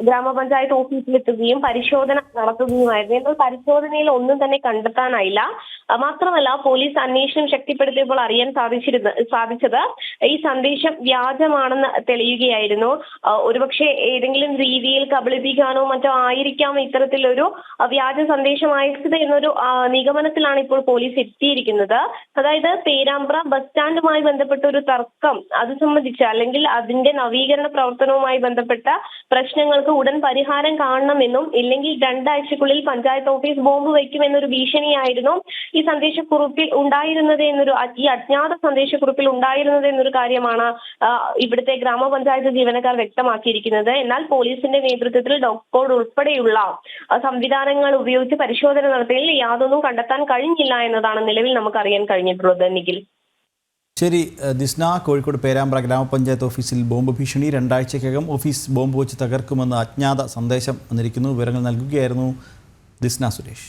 ഗ്രാമപഞ്ചായത്ത് ഓഫീസിലെത്തുകയും പരിശോധന നടത്തുകയുമായിരുന്നു. എന്നാൽ പരിശോധനയിൽ ഒന്നും തന്നെ കണ്ടെത്താനായില്ല. മാത്രമല്ല, പോലീസ് അന്വേഷണം ശക്തിപ്പെടുത്തിയപ്പോൾ അറിയാൻ സാധിച്ചത് ഈ സന്ദേശം വ്യാജമാണെന്ന് തെളിയുകയായിരുന്നു. ഒരുപക്ഷെ ഏതെങ്കിലും രീതിയിൽ കബളിപ്പിക്കാനോ മറ്റോ ആയിരിക്കാം ഇത്തരത്തിലൊരു വ്യാജ സന്ദേശം അയച്ചത് എന്നൊരു നിഗമനത്തിലാണ് ഇപ്പോൾ പോലീസ് എത്തിയിരിക്കുന്നത്. അതായത് പേരാമ്പ്ര ബസ് സ്റ്റാൻഡുമായി ബന്ധപ്പെട്ട ഒരു തർക്കം, അത് സംബന്ധിച്ച് അല്ലെങ്കിൽ അതിന്റെ നവീകരണ പ്രവർത്തനവുമായി ബന്ധപ്പെട്ട പ്രശ്നങ്ങൾക്ക് ഉടൻ പരിഹാരം കാണണമെന്നും ഇല്ലെങ്കിൽ 2 ആഴ്ചക്കുള്ളിൽ പഞ്ചായത്ത് ഓഫീസ് ബോംബ് വയ്ക്കുമെന്നൊരു ഭീഷണിയായിരുന്നു ഈ സന്ദേശക്കുറിപ്പിൽ ഉണ്ടായിരുന്നത് ഈ അജ്ഞാത സന്ദേശക്കുറിപ്പിൽ ഉണ്ടായിരുന്നത് എന്നൊരു കാര്യമാണ് ഇവിടുത്തെ ഗ്രാമപഞ്ചായത്ത് ജീവനക്കാർ വ്യക്തമാക്കിയിരിക്കുന്നത്. എന്നാൽ പോലീസിന്റെ നേതൃത്വത്തിൽ ഡോഗ് സ്ക്വാഡ് ഉൾപ്പെടെയുള്ള സംവിധാനങ്ങൾ ഉപയോഗിച്ച് പരിശോധന നടത്തിയതിൽ യാതൊന്നും കണ്ടെത്താൻ കഴിഞ്ഞില്ല എന്നതാണ് നിലവിൽ നമുക്ക് അറിയാൻ കഴിഞ്ഞിട്ടുള്ളത്. നിഖിൽ. ശരി ദിസ്ന, കോഴിക്കോട് പേരാമ്പ്ര ഗ്രാമപഞ്ചായത്ത് ഓഫീസിൽ ബോംബ് ഭീഷണി. 2 ആഴ്ചയ്ക്കകം ഓഫീസ് ബോംബ് വെച്ച് തകർക്കുമെന്ന് അജ്ഞാത സന്ദേശം വന്നിരിക്കുന്നു. വിവരങ്ങൾ നൽകുകയായിരുന്നു ദിസ്ന സുരേഷ്.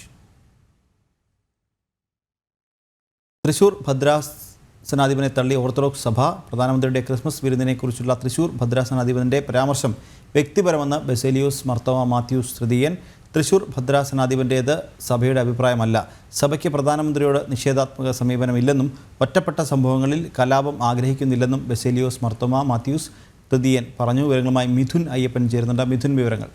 തൃശൂർ ഭദ്രാസനാധിപനെ തള്ളി ഓർത്തഡോക്സ് സഭ. പ്രധാനമന്ത്രിയുടെ ക്രിസ്മസ് വിരുന്നിനെക്കുറിച്ചുള്ള തൃശൂർ ഭദ്രാസനാധിപന്റെ പരാമർശം വ്യക്തിപരമെന്ന് ബസേലിയോസ് മാർത്തോമാ മാത്യൂസ് തൃതീയൻ. തൃശൂർ ഭദ്രാസനാധിപൻ്റേത് സഭയുടെ അഭിപ്രായമല്ല. സഭയ്ക്ക് പ്രധാനമന്ത്രിയോട് നിഷേധാത്മക സമീപനമില്ലെന്നും ഒറ്റപ്പെട്ട സംഭവങ്ങളിൽ കലാപം ആഗ്രഹിക്കുന്നില്ലെന്നും ബസേലിയോസ് മാർത്തോമാ മാത്യൂസ് തൃതീയൻ പറഞ്ഞു. വിവരങ്ങളുമായി മിഥുൻ അയ്യപ്പൻ ചേരുന്നുണ്ട്. മിഥുൻ, വിവരങ്ങൾ.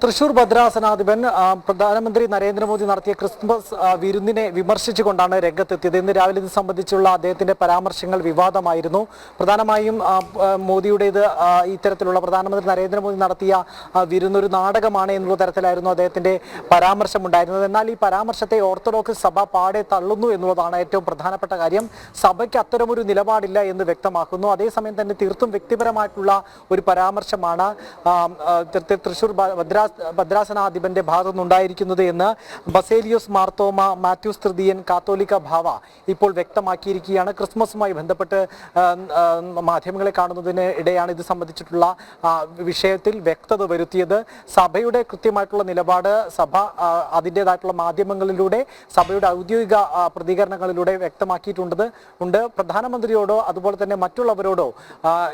തൃശൂർ ഭദ്രാസനാധിപൻ പ്രധാനമന്ത്രി നരേന്ദ്രമോദി നടത്തിയ ക്രിസ്മസ് വിരുന്നിനെ വിമർശിച്ചുകൊണ്ടാണ് രംഗത്തെത്തിയത്. ഇന്ന് രാവിലെ ഇത് സംബന്ധിച്ചുള്ള അദ്ദേഹത്തിന്റെ പരാമർശങ്ങൾ വിവാദമായിരുന്നു. പ്രധാനമായും മോദിയുടേത് ഇത്തരത്തിലുള്ള പ്രധാനമന്ത്രി നരേന്ദ്രമോദി നടത്തിയ വിരുന്നൊരു നാടകമാണ് എന്നുള്ള തരത്തിലായിരുന്നു അദ്ദേഹത്തിന്റെ പരാമർശമുണ്ടായിരുന്നത്. എന്നാൽ ഈ പരാമർശത്തെ ഓർത്തഡോക്സ് സഭ പാടെ തള്ളുന്നു എന്നുള്ളതാണ് ഏറ്റവും പ്രധാനപ്പെട്ട കാര്യം. സഭയ്ക്ക് അത്തരമൊരു നിലപാടില്ല എന്ന് വ്യക്തമാക്കുന്നു. അതേസമയം തന്നെ തീർത്തും വ്യക്തിപരമായിട്ടുള്ള ഒരു പരാമർശമാണ് തൃശൂർ ഭദ്രാസനാധിപന്റെ ഭാഗത്തുനിന്നുണ്ടായിരിക്കുന്നത് എന്ന് ബസേലിയോസ് മാർത്തോമ മാത്യൂസ് തൃതീയൻ കാത്തോലിക്ക ബാവ ഇപ്പോൾ വ്യക്തമാക്കിയിരിക്കുകയാണ്. ക്രിസ്മസുമായി ബന്ധപ്പെട്ട് മാധ്യമങ്ങളെ കാണുന്നതിന് ഇടെയാണ് ഇത് സംബന്ധിച്ചിട്ടുള്ള വിഷയത്തിൽ വ്യക്തത വരുത്തിയത്. സഭയുടെ കൃത്യമായിട്ടുള്ള നിലപാട് സഭ അതിൻ്റെതായിട്ടുള്ള മാധ്യമങ്ങളിലൂടെ സഭയുടെ ഔദ്യോഗിക പ്രതികരണങ്ങളിലൂടെ വ്യക്തമാക്കിയിട്ടുണ്ട്. പ്രധാനമന്ത്രിയോടോ അതുപോലെ തന്നെ മറ്റുള്ളവരോടോ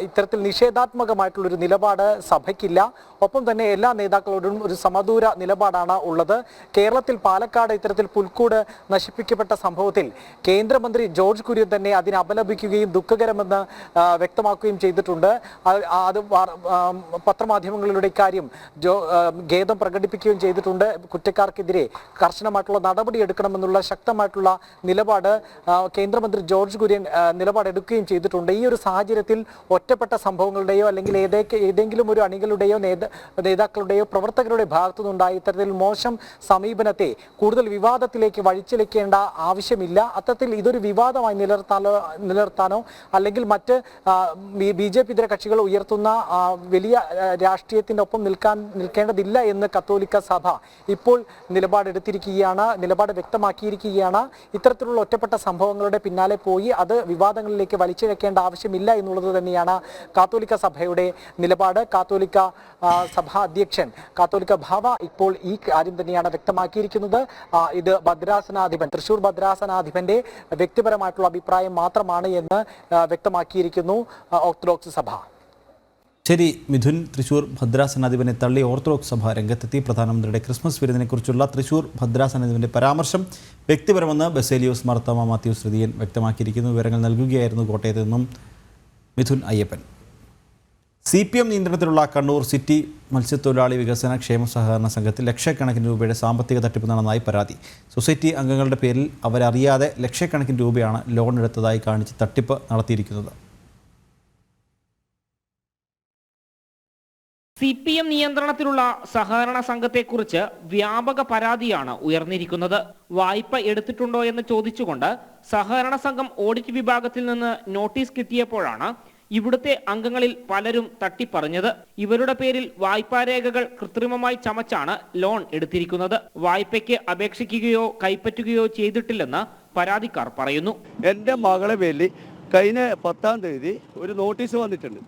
ഇത്തരത്തിൽ നിഷേധാത്മകമായിട്ടുള്ളൊരു നിലപാട് സഭയ്ക്കില്ല. ഒപ്പം തന്നെ എല്ലാ നേതാക്കളോടും ഒരു സമദൂര നിലപാടാണ് ഉള്ളത്. കേരളത്തിൽ പാലക്കാട് ഇത്തരത്തിൽ പുൽക്കൂട് നശിപ്പിക്കപ്പെട്ട സംഭവത്തിൽ കേന്ദ്രമന്ത്രി ജോർജ് കുര്യൻ തന്നെ അതിനെ അപലപിക്കുകയും ദുഃഖകരമെന്ന് വ്യക്തമാക്കുകയും ചെയ്തിട്ടുണ്ട്. അത് പത്രമാധ്യമങ്ങളിലൂടെ ഇക്കാര്യം ഖേദം പ്രകടിപ്പിക്കുകയും ചെയ്തിട്ടുണ്ട്. കുറ്റക്കാർക്കെതിരെ കർശനമായിട്ടുള്ള നടപടി എടുക്കണമെന്നുള്ള ശക്തമായിട്ടുള്ള നിലപാട് കേന്ദ്രമന്ത്രി ജോർജ് കുര്യൻ നിലപാടെടുക്കുകയും ചെയ്തിട്ടുണ്ട്. ഈ ഒരു സാഹചര്യത്തിൽ ഒറ്റപ്പെട്ട സംഭവങ്ങളുടെയോ അല്ലെങ്കിൽ ഏതെങ്കിലും ഒരു അണികളുടെയോ നേതാക്കളുടെയോ പ്രവർത്തകരുടെ ഭാഗത്തു നിന്നുണ്ടായ ഇത്തരത്തിൽ മോശം സമീപനത്തെ കൂടുതൽ വിവാദത്തിലേക്ക് വഴിച്ചെടുക്കേണ്ട ആവശ്യമില്ല. അത്തരത്തിൽ ഇതൊരു വിവാദമായി നിലനിർത്താനോ അല്ലെങ്കിൽ മറ്റ് BJP ഇതര കക്ഷികൾ ഉയർത്തുന്ന വലിയ രാഷ്ട്രീയത്തിൻ്റെ ഒപ്പം നിൽക്കേണ്ടതില്ല എന്ന് കത്തോലിക്ക സഭ ഇപ്പോൾ നിലപാട് വ്യക്തമാക്കിയിരിക്കുകയാണ്. ഇത്തരത്തിലുള്ള ഒറ്റപ്പെട്ട സംഭവങ്ങളുടെ പിന്നാലെ പോയി അത് വിവാദങ്ങളിലേക്ക് വലിച്ചിഴക്കേണ്ട ആവശ്യമില്ല എന്നുള്ളത് തന്നെയാണ് കാത്തോലിക്ക സഭയുടെ നിലപാട്. കാത്തോലിക്ക സഭാ അധ്യക്ഷൻ കാത്തോലിക്ക ബാവ ഇപ്പോൾ ഈ കാര്യം തന്നെയാണ് വ്യക്തമാക്കിയിരിക്കുന്നത്. ഇത് തൃശൂർ ഭദ്രാസനാധിപന്റെ വ്യക്തിപരമായിട്ടുള്ള അഭിപ്രായം മാത്രമാണ് എന്ന് വ്യക്തമാക്കിയിരിക്കുന്നു ഓർത്തഡോക്സ് സഭ. ശരി മിഥുൻ, തൃശൂർ ഭദ്രാസനാധിപനെ തള്ളി ഓർത്തഡോക്സ് സഭ രംഗത്തെത്തി. പ്രധാനമന്ത്രിയുടെ ക്രിസ്മസ് വിരുന്നിനെക്കുറിച്ചുള്ള തൃശൂർ ഭദ്രാസനാധിപന്റെ പരാമർശം വ്യക്തിപരമെന്ന് ബസേലിയോസ് മാർത്തോമ മാത്യൂസ് തൃതീയൻ വ്യക്തമാക്കിയിരിക്കുന്നു. വിവരങ്ങൾ നൽകുകയായിരുന്നു കോട്ടയത്ത് നിന്നും മിഥുൻ അയ്യപ്പൻ. CPM നിയന്ത്രണത്തിലുള്ള കണ്ണൂർ സിറ്റി മത്സ്യത്തൊഴിലാളി വികസന ക്ഷേമ സഹകരണ സംഘത്തിൽ ലക്ഷക്കണക്കിന് രൂപയുടെ സാമ്പത്തിക തട്ടിപ്പ് നടന്നതായി പരാതി. സൊസൈറ്റി അംഗങ്ങളുടെ പേരിൽ അവരറിയാതെ ലക്ഷക്കണക്കിന് രൂപയാണ് ലോൺ എടുത്തതായി കാണിച്ച് തട്ടിപ്പ് നടത്തിയിരിക്കുന്നത്. CPM നിയന്ത്രണത്തിലുള്ള സഹകരണ സംഘത്തെക്കുറിച്ച് വ്യാപക പരാതിയാണ് ഉയർന്നിരിക്കുന്നത്. വായ്പ എടുത്തിട്ടുണ്ടോ എന്ന് ചോദിച്ചുകൊണ്ട് സഹകരണ സംഘം ഓഡിറ്റ് വിഭാഗത്തിൽ നിന്ന് നോട്ടീസ് കിട്ടിയപ്പോഴാണ് ഇവിടുത്തെ അംഗങ്ങളിൽ പലരും തട്ടിപ്പറഞ്ഞത്. ഇവരുടെ പേരിൽ വായ്പാരേഖകൾ കൃത്രിമമായി ചമച്ചാണ് ലോൺ എടുത്തിരിക്കുന്നത്. വായ്പയ്ക്ക് അപേക്ഷിക്കുകയോ കൈപ്പറ്റുകയോ ചെയ്തിട്ടില്ലെന്ന് പരാതിക്കാർ പറയുന്നു. എൻ്റെ മകളെ പേരിൽ കഴിഞ്ഞ 10-ാം തീയതി ഒരു നോട്ടീസ് വന്നിട്ടുണ്ട്.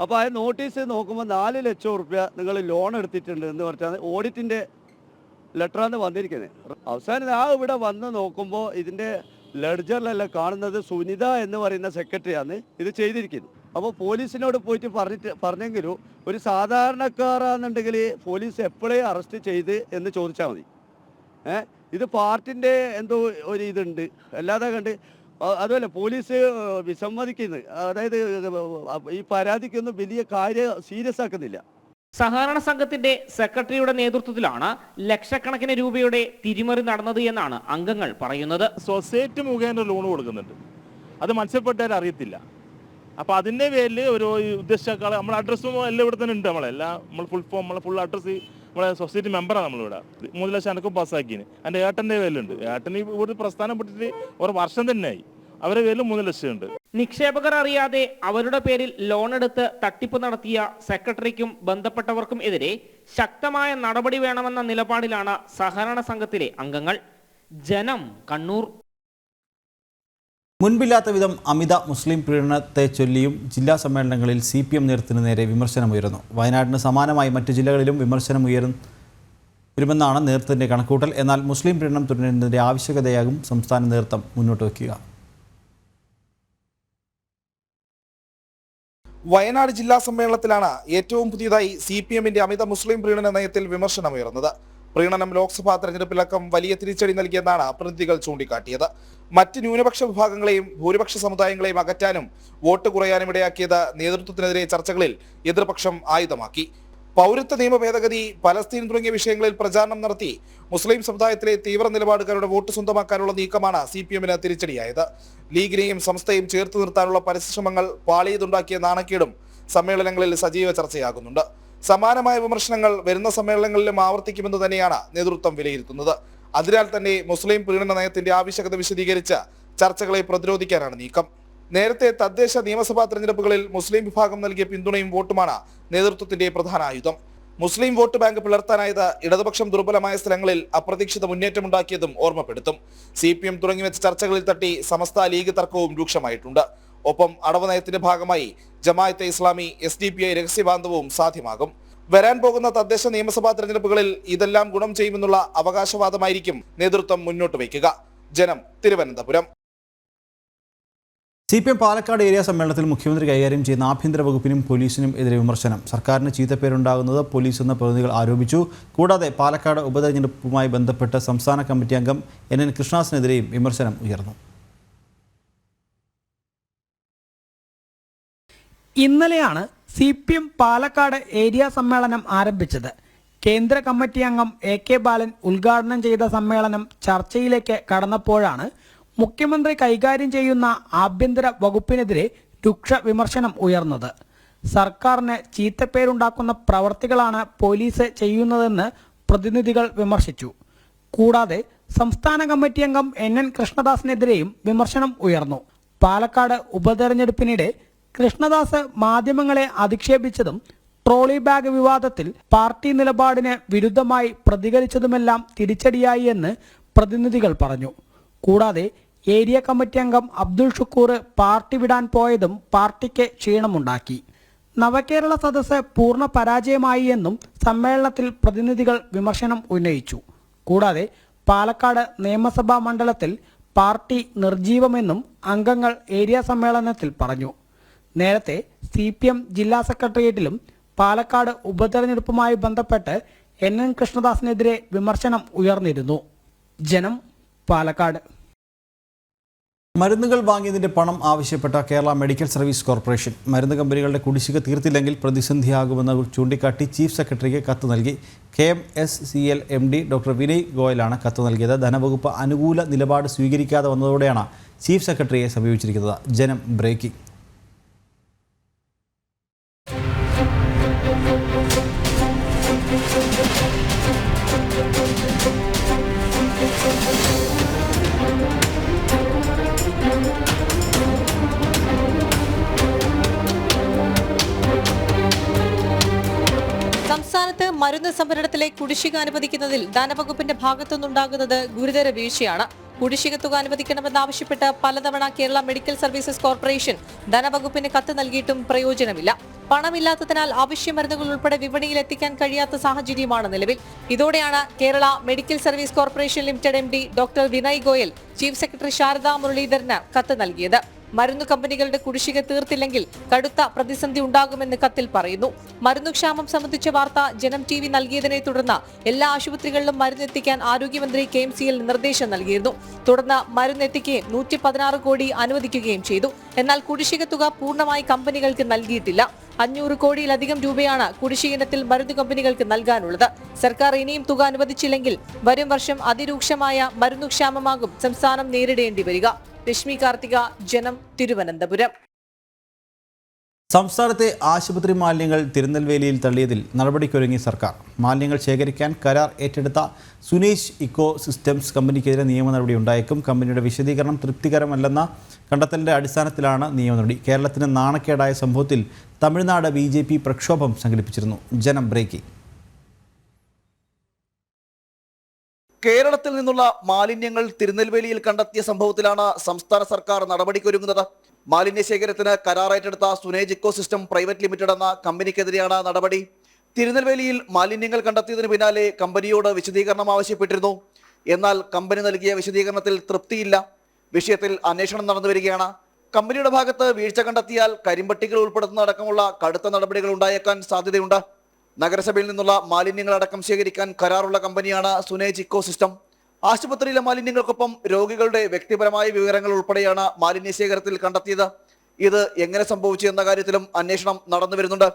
അപ്പോൾ ആ നോട്ടീസ് നോക്കുമ്പോൾ 4 ലക്ഷം റുപ്യ നിങ്ങൾ ലോൺ എടുത്തിട്ടുണ്ട് എന്ന് പറഞ്ഞാൽ ഓഡിറ്റിൻ്റെ ലെറ്ററാണ് വന്നിരിക്കുന്നത്. അവസാനം ഇവിടെ വന്ന് നോക്കുമ്പോൾ ഇതിൻ്റെ ലെഡ്ജറിലല്ല കാണുന്നത് സുനിത എന്ന് പറയുന്ന സെക്രട്ടറിയാണ് ഇത് ചെയ്തിരിക്കുന്നത്. അപ്പോൾ പോലീസിനോട് പോയിട്ട് പറഞ്ഞെങ്കിലും ഒരു സാധാരണക്കാരാണെന്നുണ്ടെങ്കിൽ പോലീസ് എപ്പോഴേ അറസ്റ്റ് ചെയ്ത് എന്ന് ചോദിച്ചാൽ മതി. ഇത് പാർട്ടിൻ്റെ എന്തോ ഒരു ഇതുണ്ട്, അല്ലാതെ കണ്ട് അതുമല്ല പോലീസ് വിസമ്മതിക്കുന്നത്, അതായത് ഈ പരാതിക്കൊന്നും വലിയ കാര്യം സീരിയസ് ആക്കുന്നില്ല. സഹകരണ സംഘത്തിന്റെ സെക്രട്ടറിയുടെ നേതൃത്വത്തിലാണ് ലക്ഷക്കണക്കിന് രൂപയുടെ തിരിമറി നടന്നത് എന്നാണ് അംഗങ്ങൾ പറയുന്നത്. സൊസൈറ്റി മുഖേന ലോൺ കൊടുക്കുന്നുണ്ട്, അത് മത്സ്യപ്പെട്ടവരെ അറിയത്തില്ല. അപ്പോൾ അതിൻ്റെ പേരിൽ ഒരു ഉദ്ദേശിച്ചാൽ നമ്മൾ അഡ്രസ്സും എല്ലാം ഇവിടെ തന്നെ ഉണ്ട്. നമ്മൾ ഫുൾ അഡ്രസ്സ് നമ്മളെ സൊസൈറ്റി മെമ്പറാണ് നമ്മളിവിടെ. 3 ലക്ഷം എനക്കും പാസ്സാക്കിന്. എൻ്റെ ഏട്ടൻ്റെ പേരിലുണ്ട്. ഏട്ടന് ഇവിടെ പ്രസ്ഥാനം പെട്ടിട്ട് ഒരു വർഷം തന്നെയായി. അവരുടെ പേരിൽ 3 ലക്ഷം ഉണ്ട്. നിക്ഷേപകർ അറിയാതെ അവരുടെ പേരിൽ ലോൺ എടുത്ത് തട്ടിപ്പ് നടത്തിയ സെക്രട്ടറിക്കും ബന്ധപ്പെട്ടവർക്കും എതിരെ ശക്തമായ നടപടി വേണമെന്ന നിലപാടിലാണ് സഹകരണ സംഘത്തിലെ അംഗങ്ങൾ. ജനം, കണ്ണൂർ. മുൻപില്ലാത്ത വിധം അമിത മുസ്ലിം പീഡനത്തെ ചൊല്ലിയും ജില്ലാ സമ്മേളനങ്ങളിൽ CPM നേതൃത്വത്തിന് നേരെ വിമർശനമുയരുന്നു. വയനാടിന് സമാനമായി മറ്റ് ജില്ലകളിലും വിമർശനം വരുമെന്നാണ് നേതൃത്വത്തിൻ്റെ കണക്കൂട്ടൽ. എന്നാൽ മുസ്ലിം പീഡനം തുടരുന്നതിൻ്റെ ആവശ്യകതയാകും സംസ്ഥാന നേതൃത്വം മുന്നോട്ട് വയ്ക്കുക. വയനാട് ജില്ലാ സമ്മേളനത്തിലാണ് ഏറ്റവും പുതിയതായി CPMന്റെ അമിത മുസ്ലിം പ്രീണന നയത്തിൽ വിമർശനമുയർന്നത്. പ്രീണനം ലോക്സഭാ തെരഞ്ഞെടുപ്പിലടക്കം വലിയ തിരിച്ചടി നൽകിയെന്നാണ് പ്രതിനിധികൾ ചൂണ്ടിക്കാട്ടിയത്. മറ്റ് ന്യൂനപക്ഷ വിഭാഗങ്ങളെയും ഭൂരിപക്ഷ സമുദായങ്ങളെയും അകറ്റാനും വോട്ട് കുറയാനും ഇടയാക്കിയത് നേതൃത്വത്തിനെതിരെ ചർച്ചകളിൽ എതിർപക്ഷം ആയുധമാക്കി. പൗരത്വ നിയമ ഭേദഗതി, പലസ്തീൻ തുടങ്ങിയ വിഷയങ്ങളിൽ പ്രചാരണം നടത്തി മുസ്ലിം സമുദായത്തിലെ തീവ്ര നിലപാടുകാരുടെ വോട്ട് സ്വന്തമാക്കാനുള്ള നീക്കമാണ് CPMന് തിരിച്ചടിയായത്. ലീഗിനെയും സംസ്ഥയും ചേർത്ത് നിർത്താനുള്ള പരിശ്രമങ്ങൾ പാളിയതുണ്ടാക്കിയ നാണക്കേടും സമ്മേളനങ്ങളിൽ സജീവ ചർച്ചയാകുന്നുണ്ട്. സമാനമായ വിമർശനങ്ങൾ വരുന്ന സമ്മേളനങ്ങളിലും ആവർത്തിക്കുമെന്ന് തന്നെയാണ് നേതൃത്വം വിലയിരുത്തുന്നത്. അതിനാൽ തന്നെ മുസ്ലിം പീഡന നയത്തിന്റെ ആവശ്യകത വിശദീകരിച്ച് ചർച്ചകളെ പ്രതിരോധിക്കാനാണ് നീക്കം. നേരത്തെ തദ്ദേശ നിയമസഭാ തെരഞ്ഞെടുപ്പുകളിൽ മുസ്ലിം വിഭാഗം നൽകിയ പിന്തുണയും വോട്ടുമാണ് നേതൃത്വത്തിന്റെ പ്രധാന ആയുധം. മുസ്ലിം വോട്ട് ബാങ്ക് പിളർത്താനായത് ഇടതുപക്ഷം ദുർബലമായ സ്ഥലങ്ങളിൽ അപ്രതീക്ഷിത മുന്നേറ്റമുണ്ടാക്കിയതും ഓർമ്മപ്പെടുത്തും. CPM തുടങ്ങിവെച്ച ചർച്ചകളിൽ തട്ടി സമസ്ത ലീഗ് തർക്കവും രൂക്ഷമായിട്ടുണ്ട്. ഒപ്പം അടവ് നയത്തിന്റെ ഭാഗമായി ജമാഅത്തെ ഇസ്ലാമി SDPI രഹസ്യബാന്ധവവും സാധ്യമാകും. വരാൻ പോകുന്ന തദ്ദേശ നിയമസഭാ തെരഞ്ഞെടുപ്പുകളിൽ ഇതെല്ലാം ഗുണം ചെയ്യുമെന്നുള്ള അവകാശവാദമായിരിക്കും നേതൃത്വം മുന്നോട്ട് വയ്ക്കുക. ജനം, തിരുവനന്തപുരം. CPM പാലക്കാട് ഏരിയ സമ്മേളനത്തിൽ മുഖ്യമന്ത്രി കൈകാര്യം ചെയ്യുന്ന ആഭ്യന്തര വകുപ്പിനും പോലീസിനും എതിരെ വിമർശനം. സർക്കാരിന് ചീത്തപ്പേരുണ്ടാകുന്നത് പോലീസ് എന്ന പ്രതിനിധികൾ ആരോപിച്ചു. കൂടാതെ പാലക്കാട് ഉപതെരഞ്ഞെടുപ്പുമായി ബന്ധപ്പെട്ട് സംസ്ഥാന കമ്മിറ്റി അംഗം NN കൃഷ്ണദാസിനെതിരെയും വിമർശനം ഉയർന്നു. ഇന്നലെയാണ് CPM പാലക്കാട് ഏരിയ സമ്മേളനം ആരംഭിച്ചത്. കേന്ദ്ര കമ്മിറ്റി അംഗം AK ബാലൻ ഉദ്ഘാടനം ചെയ്ത സമ്മേളനം ചർച്ചയിലേക്ക് കടന്നപ്പോഴാണ് മുഖ്യമന്ത്രി കൈകാര്യം ചെയ്യുന്ന ആഭ്യന്തര വകുപ്പിനെതിരെ രൂക്ഷ വിമർശനം ഉയർന്നത്. സർക്കാരിന് ചീത്തപ്പേരുണ്ടാക്കുന്ന പ്രവർത്തികളാണ് പോലീസ് ചെയ്യുന്നതെന്ന് പ്രതിനിധികൾ വിമർശിച്ചു. കൂടാതെ സംസ്ഥാന കമ്മിറ്റി അംഗം NN കൃഷ്ണദാസിനെതിരെയും വിമർശനം ഉയർന്നു. പാലക്കാട് ഉപതെരഞ്ഞെടുപ്പിനിടെ കൃഷ്ണദാസ് മാധ്യമങ്ങളെ അധിക്ഷേപിച്ചതും ട്രോളി ബാഗ് വിവാദത്തിൽ പാർട്ടി നിലപാടിന് വിരുദ്ധമായി പ്രതികരിച്ചതുമെല്ലാം തിരിച്ചടിയായി എന്ന് പ്രതിനിധികൾ പറഞ്ഞു. കൂടാതെ ഏരിയ കമ്മിറ്റി അംഗം അബ്ദുൾ ഷുക്കൂർ പാർട്ടി വിടാൻ പോയതും പാർട്ടിക്ക് ക്ഷീണമുണ്ടാക്കി. നവകേരള സദസ്സ് പൂർണ്ണ പരാജയമായി എന്നും സമ്മേളനത്തിൽ പ്രതിനിധികൾ വിമർശനം ഉന്നയിച്ചു. കൂടാതെ പാലക്കാട് നിയമസഭാ മണ്ഡലത്തിൽ പാർട്ടി നിർജീവമെന്നും അംഗങ്ങൾ ഏരിയ സമ്മേളനത്തിൽ പറഞ്ഞു. നേരത്തെ CPM ജില്ലാ സെക്രട്ടേറിയറ്റിലും പാലക്കാട് ഉപതെരഞ്ഞെടുപ്പുമായി ബന്ധപ്പെട്ട് NN കൃഷ്ണദാസിനെതിരെ വിമർശനം ഉയർന്നിരുന്നു. ജനം, പാലക്കാട്. മരുന്നുകൾ വാങ്ങിയതിന്റെ പണം ആവശ്യപ്പെട്ട കേരള മെഡിക്കൽ സർവീസ് കോർപ്പറേഷൻ മരുന്ന് കമ്പനികളുടെ കുടിശ്ശിക തീർത്തില്ലെങ്കിൽ പ്രതിസന്ധിയാകുമെന്ന് ചൂണ്ടിക്കാട്ടി ചീഫ് സെക്രട്ടറിക്ക് കത്ത് നൽകി. KMSCL MD ഡോക്ടർ വിനയ് ഗോയലാണ് കത്ത് നൽകിയത്. ധനവകുപ്പ് അനുകൂല നിലപാട് സ്വീകരിക്കാതെ വന്നതോടെയാണ് ചീഫ് സെക്രട്ടറിയെ സമീപിച്ചിരിക്കുന്നത്. ജനം, ബ്രേക്കിംഗ്. സംസ്ഥാനത്ത് മരുന്ന് സംഭരണത്തിലെ കുടിശ്ശിക അനുവദിക്കുന്നതിൽ ധനവകുപ്പിന്റെ ഭാഗത്തുനിന്നുണ്ടാകുന്നത് ഗുരുതര വീഴ്ചയാണ്. കുടിശ്ശിക തുക അനുവദിക്കണമെന്നാവശ്യപ്പെട്ട് പലതവണ കേരള മെഡിക്കൽ സർവീസസ് കോർപ്പറേഷൻ ധനവകുപ്പിന് കത്ത് നൽകിയിട്ടും പ്രയോജനമില്ല. പണമില്ലാത്തതിനാൽ ആവശ്യ മരുന്നുകൾ ഉൾപ്പെടെ വിപണിയിൽ എത്തിക്കാൻ കഴിയാത്ത സാഹചര്യമാണ് നിലവിൽ. ഇതോടെയാണ് Kerala medical service corporation limited MD doctor Vinay Goyal chief secretary Sharada മുരളീധരന് കത്ത് നൽകിയത്. മരുന്നു കമ്പനികളുടെ കുടിശ്ശിക തീർത്തില്ലെങ്കിൽ കടുത്ത പ്രതിസന്ധി ഉണ്ടാകുമെന്ന് കത്തിൽ പറയുന്നു. മരുന്നുക്ഷാമം സംബന്ധിച്ച വാർത്ത ജനം TV നൽകിയതിനെ തുടർന്ന് എല്ലാ ആശുപത്രികളിലും മരുന്നെത്തിക്കാൻ ആരോഗ്യമന്ത്രി KMCL നിർദ്ദേശം നൽകിയിരുന്നു. തുടർന്ന് മരുന്നെത്തിക്കുകയും 116 കോടി അനുവദിക്കുകയും ചെയ്തു. എന്നാൽ കുടിശ്ശിക തുക പൂർണ്ണമായി കമ്പനികൾക്ക് നൽകിയിട്ടില്ല. 500 കോടിയിലധികം രൂപയാണ് കുടിശ്ശിക ഇനത്തിൽ മരുന്നു കമ്പനികൾക്ക് നൽകാനുള്ളത്. സർക്കാർ ഇനിയും തുക അനുവദിച്ചില്ലെങ്കിൽ വരും വർഷം അതിരൂക്ഷമായ മരുന്നുക്ഷാമമാകും സംസ്ഥാനം നേരിടേണ്ടി വരിക. രശ്മി കാർത്തിക, ജനം, തിരുവനന്തപുരം. സംസ്ഥാനത്തെ ആശുപത്രി മാലിന്യങ്ങൾ തിരുനെൽവേലിയിൽ തള്ളിയതിൽ നടപടിക്കൊരുങ്ങി സർക്കാർ. മാലിന്യങ്ങൾ ശേഖരിക്കാൻ കരാർ ഏറ്റെടുത്ത സുനേജ് ഇക്കോ സിസ്റ്റംസ് കമ്പനിക്കെതിരെ നിയമ നടപടി ഉണ്ടായേക്കും. കമ്പനിയുടെ വിശദീകരണം തൃപ്തികരമല്ലെന്ന കണ്ടെത്തലിന്റെ അടിസ്ഥാനത്തിലാണ് നിയമ നടപടി. കേരളത്തിന് നാണക്കേടായ സംഭവത്തിൽ തമിഴ്നാട് BJP പ്രക്ഷോഭം സംഘടിപ്പിച്ചിരുന്നു. ജനം, ബ്രേക്കിംഗ്. കേരളത്തിൽ നിന്നുള്ള മാലിന്യങ്ങൾ തിരുനെൽവേലിയിൽ കണ്ടെത്തിയ സംഭവത്തിലാണ് സംസ്ഥാന സർക്കാർ നടപടിക്കൊരുങ്ങുന്നത്. മാലിന്യ ശേഖരത്തിന് കരാറേറ്റെടുത്ത സുനേജ് ഇക്കോ സിസ്റ്റം പ്രൈവറ്റ് ലിമിറ്റഡ് എന്ന കമ്പനിക്കെതിരെയാണ് നടപടി. തിരുനെൽവേലിയിൽ മാലിന്യങ്ങൾ കണ്ടെത്തിയതിനു പിന്നാലെ കമ്പനിയോട് വിശദീകരണം ആവശ്യപ്പെട്ടിരുന്നു. എന്നാൽ കമ്പനി നൽകിയ വിശദീകരണത്തിൽ തൃപ്തിയില്ല. വിഷയത്തിൽ അന്വേഷണം നടന്നുവരികയാണ്. കമ്പനിയുടെ ഭാഗത്ത് വീഴ്ച കണ്ടെത്തിയാൽ കരിമ്പട്ടികൾ ഉൾപ്പെടുത്തുന്നതടക്കമുള്ള കടുത്ത നടപടികൾ ഉണ്ടായേക്കാൻ സാധ്യതയുണ്ട്. നഗരസഭയിൽ നിന്നുള്ള മാലിന്യങ്ങളടക്കം ശേഖരിക്കാൻ കരാറുള്ള കമ്പനിയാണ് സുനേജ് ഇക്കോ സിസ്റ്റം. ആശുപത്രിയിലെ മാലിന്യങ്ങൾക്കൊപ്പം രോഗികളുടെ വ്യക്തിപരമായ വിവരങ്ങൾ ഉൾപ്പെടെയാണ് മാലിന്യ ശേഖരത്തിൽ കണ്ടെത്തിയത്. ഇത് എങ്ങനെ സംഭവിച്ചു എന്ന കാര്യത്തിലും അന്വേഷണം നടന്നു വരുന്നുണ്ട്.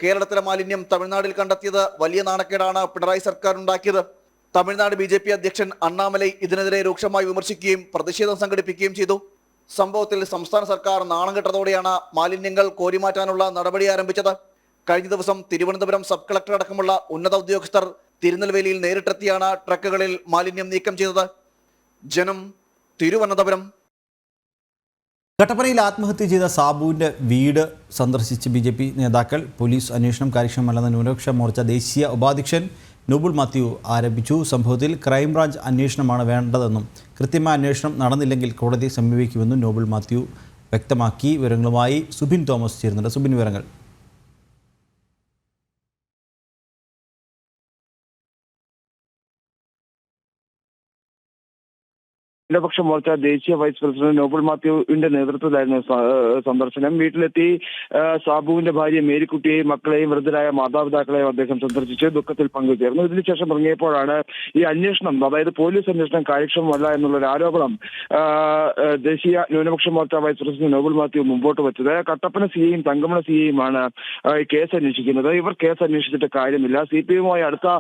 കേരളത്തിലെ മാലിന്യം തമിഴ്നാട്ടിൽ കണ്ടെത്തിയത് വലിയ നാണക്കേടാണ് പിണറായി സർക്കാർ ഉണ്ടാക്കിയത്. തമിഴ്നാട് BJP അധ്യക്ഷൻ അണ്ണാമലൈ ഇതിനെതിരെ രൂക്ഷമായി വിമർശിക്കുകയും പ്രതിഷേധം സംഘടിപ്പിക്കുകയും ചെയ്തു. സംഭവത്തിൽ സംസ്ഥാന സർക്കാർ നാണം കെട്ടതോടെയാണ് മാലിന്യങ്ങൾ കോരിമാറ്റാനുള്ള നടപടി ആരംഭിച്ചത്. കഴിഞ്ഞ ദിവസം തിരുവനന്തപുരം സബ് കളക്ടർ അടക്കമുള്ള ഉന്നത ഉദ്യോഗസ്ഥർ തിരുനെൽവേലിയിൽ നേരിട്ടെത്തിയാണ് ട്രക്കുകളിൽ മാലിന്യം നീക്കം ചെയ്തത്. ജനം, തിരുവനന്തപുരം. കട്ടപ്പനയിൽ ആത്മഹത്യ ചെയ്ത സാബുവിൻ്റെ വീട് സന്ദർശിച്ച് BJP നേതാക്കൾ. പോലീസ് അന്വേഷണം കാര്യക്ഷമമല്ലെന്ന് ന്യൂനപക്ഷ മോർച്ച ദേശീയ ഉപാധ്യക്ഷൻ നോബിൾ മാത്യു ആരോപിച്ചു. സംഭവത്തിൽ ക്രൈംബ്രാഞ്ച് അന്വേഷണമാണ് വേണ്ടതെന്നും കൃത്യമായ അന്വേഷണം നടന്നില്ലെങ്കിൽ കോടതിയെ സമീപിക്കുമെന്നും നോബിൾ മാത്യു വ്യക്തമാക്കി. വിവരങ്ങളുമായി സുബിൻ തോമസ് ചേരുന്നുണ്ട്. സുബിൻ, വിവരങ്ങൾ. ന്യൂനപക്ഷ മോർച്ച ദേശീയ വൈസ് പ്രസിഡന്റ് നോബിൾ മാത്യുവിന്റെ നേതൃത്വത്തിലായിരുന്നു സന്ദർശനം. വീട്ടിലെത്തി സാബുവിന്റെ ഭാര്യ മേരിക്കുട്ടിയെയും മക്കളെയും വൃദ്ധരായ മാതാപിതാക്കളെയും അദ്ദേഹം സന്ദർശിച്ച് ദുഃഖത്തിൽ പങ്കുചേർന്നു. ഇതിനുശേഷം ഇറങ്ങിയപ്പോഴാണ് ഈ അന്വേഷണം, അതായത് പോലീസ് അന്വേഷണം കാര്യക്ഷമമല്ല എന്നുള്ളൊരു ആരോപണം ദേശീയ ന്യൂനപക്ഷ മോർച്ച വൈസ് പ്രസിഡന്റ് നോബിൾ മാത്യു മുമ്പോട്ട് വെച്ചത്. കട്ടപ്പന സിയെയും തങ്കമണ സിയെയുമാണ് കേസ് അന്വേഷിക്കുന്നത്. ഇവർ കേസ് അന്വേഷിച്ചിട്ട് കാര്യമില്ല. CPI-യുമായി അടുത്ത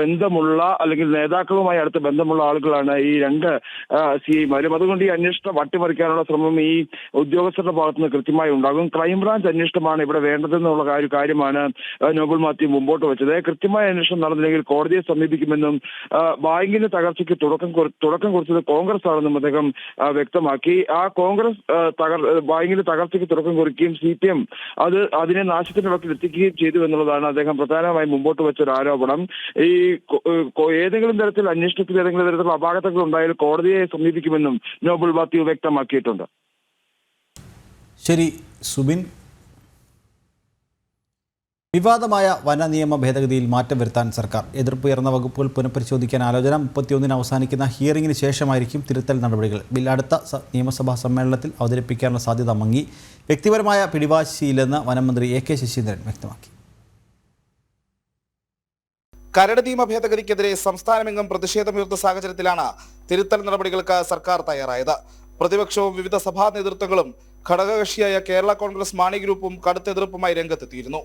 ബന്ധമുള്ള അല്ലെങ്കിൽ നേതാക്കളുമായി അടുത്ത ബന്ധമുള്ള ആളുകളാണ് ഈ രണ്ട് CIമാരും. അതുകൊണ്ട് ഈ അന്വേഷണം അട്ടിമറിക്കാനുള്ള ശ്രമം ഈ ഉദ്യോഗസ്ഥരുടെ ഭാഗത്തുനിന്ന് കൃത്യമായി ഉണ്ടാകും. ക്രൈംബ്രാഞ്ച് അന്വേഷണമാണ് ഇവിടെ വേണ്ടതെന്നുള്ള കാര്യമാണ് നോബിൾ മാത്യു മുമ്പോട്ട് വെച്ചത്. കൃത്യമായ അന്വേഷണം നടന്നില്ലെങ്കിൽ കോടതിയെ സമീപിക്കുമെന്നും ബാങ്കിന്റെ തകർച്ചയ്ക്ക് തുടക്കം കുറിച്ചത് കോൺഗ്രസ് ആണെന്നും അദ്ദേഹം വ്യക്തമാക്കി. ആ കോൺഗ്രസ് ബാങ്കിന്റെ തകർച്ചയ്ക്ക് തുടക്കം കുറിക്കുകയും CPM അതിനെ നാശത്തിന്റെ വക്കിൽ എത്തിക്കുകയും ചെയ്തു എന്നുള്ളതാണ് അദ്ദേഹം പ്രധാനമായും മുമ്പോട്ട് വെച്ച ഒരു ആരോപണം. ഈ ഏതെങ്കിലും തരത്തിൽ അന്വേഷണത്തിൽ ഏതെങ്കിലും തരത്തിലുള്ള അപാകതകൾ ഉണ്ടായാൽ കോടതിയെ സമീപിക്കുമെന്നും നോബിൾ മാത്യു വ്യക്തമാക്കിയിട്ടുണ്ട്. ശരി സുബിൻ. വിവാദമായ വന നിയമ ഭേദഗതിയിൽ മാറ്റം വരുത്താൻ സർക്കാർ. എതിർപ്പുയർന്ന വകുപ്പുകൾ പുനഃപരിശോധിക്കാൻ ആലോചന. 31-ന് അവസാനിക്കുന്ന ഹിയറിംഗിന് ശേഷമായിരിക്കും തിരുത്തൽ നടപടികൾ. ബിൽ അടുത്ത നിയമസഭാ സമ്മേളനത്തിൽ അവതരിപ്പിക്കാനുള്ള സാധ്യത മങ്ങി. വ്യക്തിപരമായ പിടിവാശിയില്ലെന്ന് വനമന്ത്രി AK ശശീന്ദ്രൻ വ്യക്തമാക്കി. കരട് നിയമ ഭേദഗതിക്കെതിരെ സംസ്ഥാനമെങ്ങും പ്രതിഷേധമുയർന്ന സാഹചര്യത്തിലാണ് തിരുത്തൽ നടപടികൾക്ക് സർക്കാർ തയ്യാറായത്. പ്രതിപക്ഷവും വിവിധ സഭാ നേതൃത്വങ്ങളും ഘടകകക്ഷിയായ കേരള കോൺഗ്രസ് മാണി ഗ്രൂപ്പും കടുത്ത എതിർപ്പുമായി രംഗത്തെത്തിയിരുന്നു.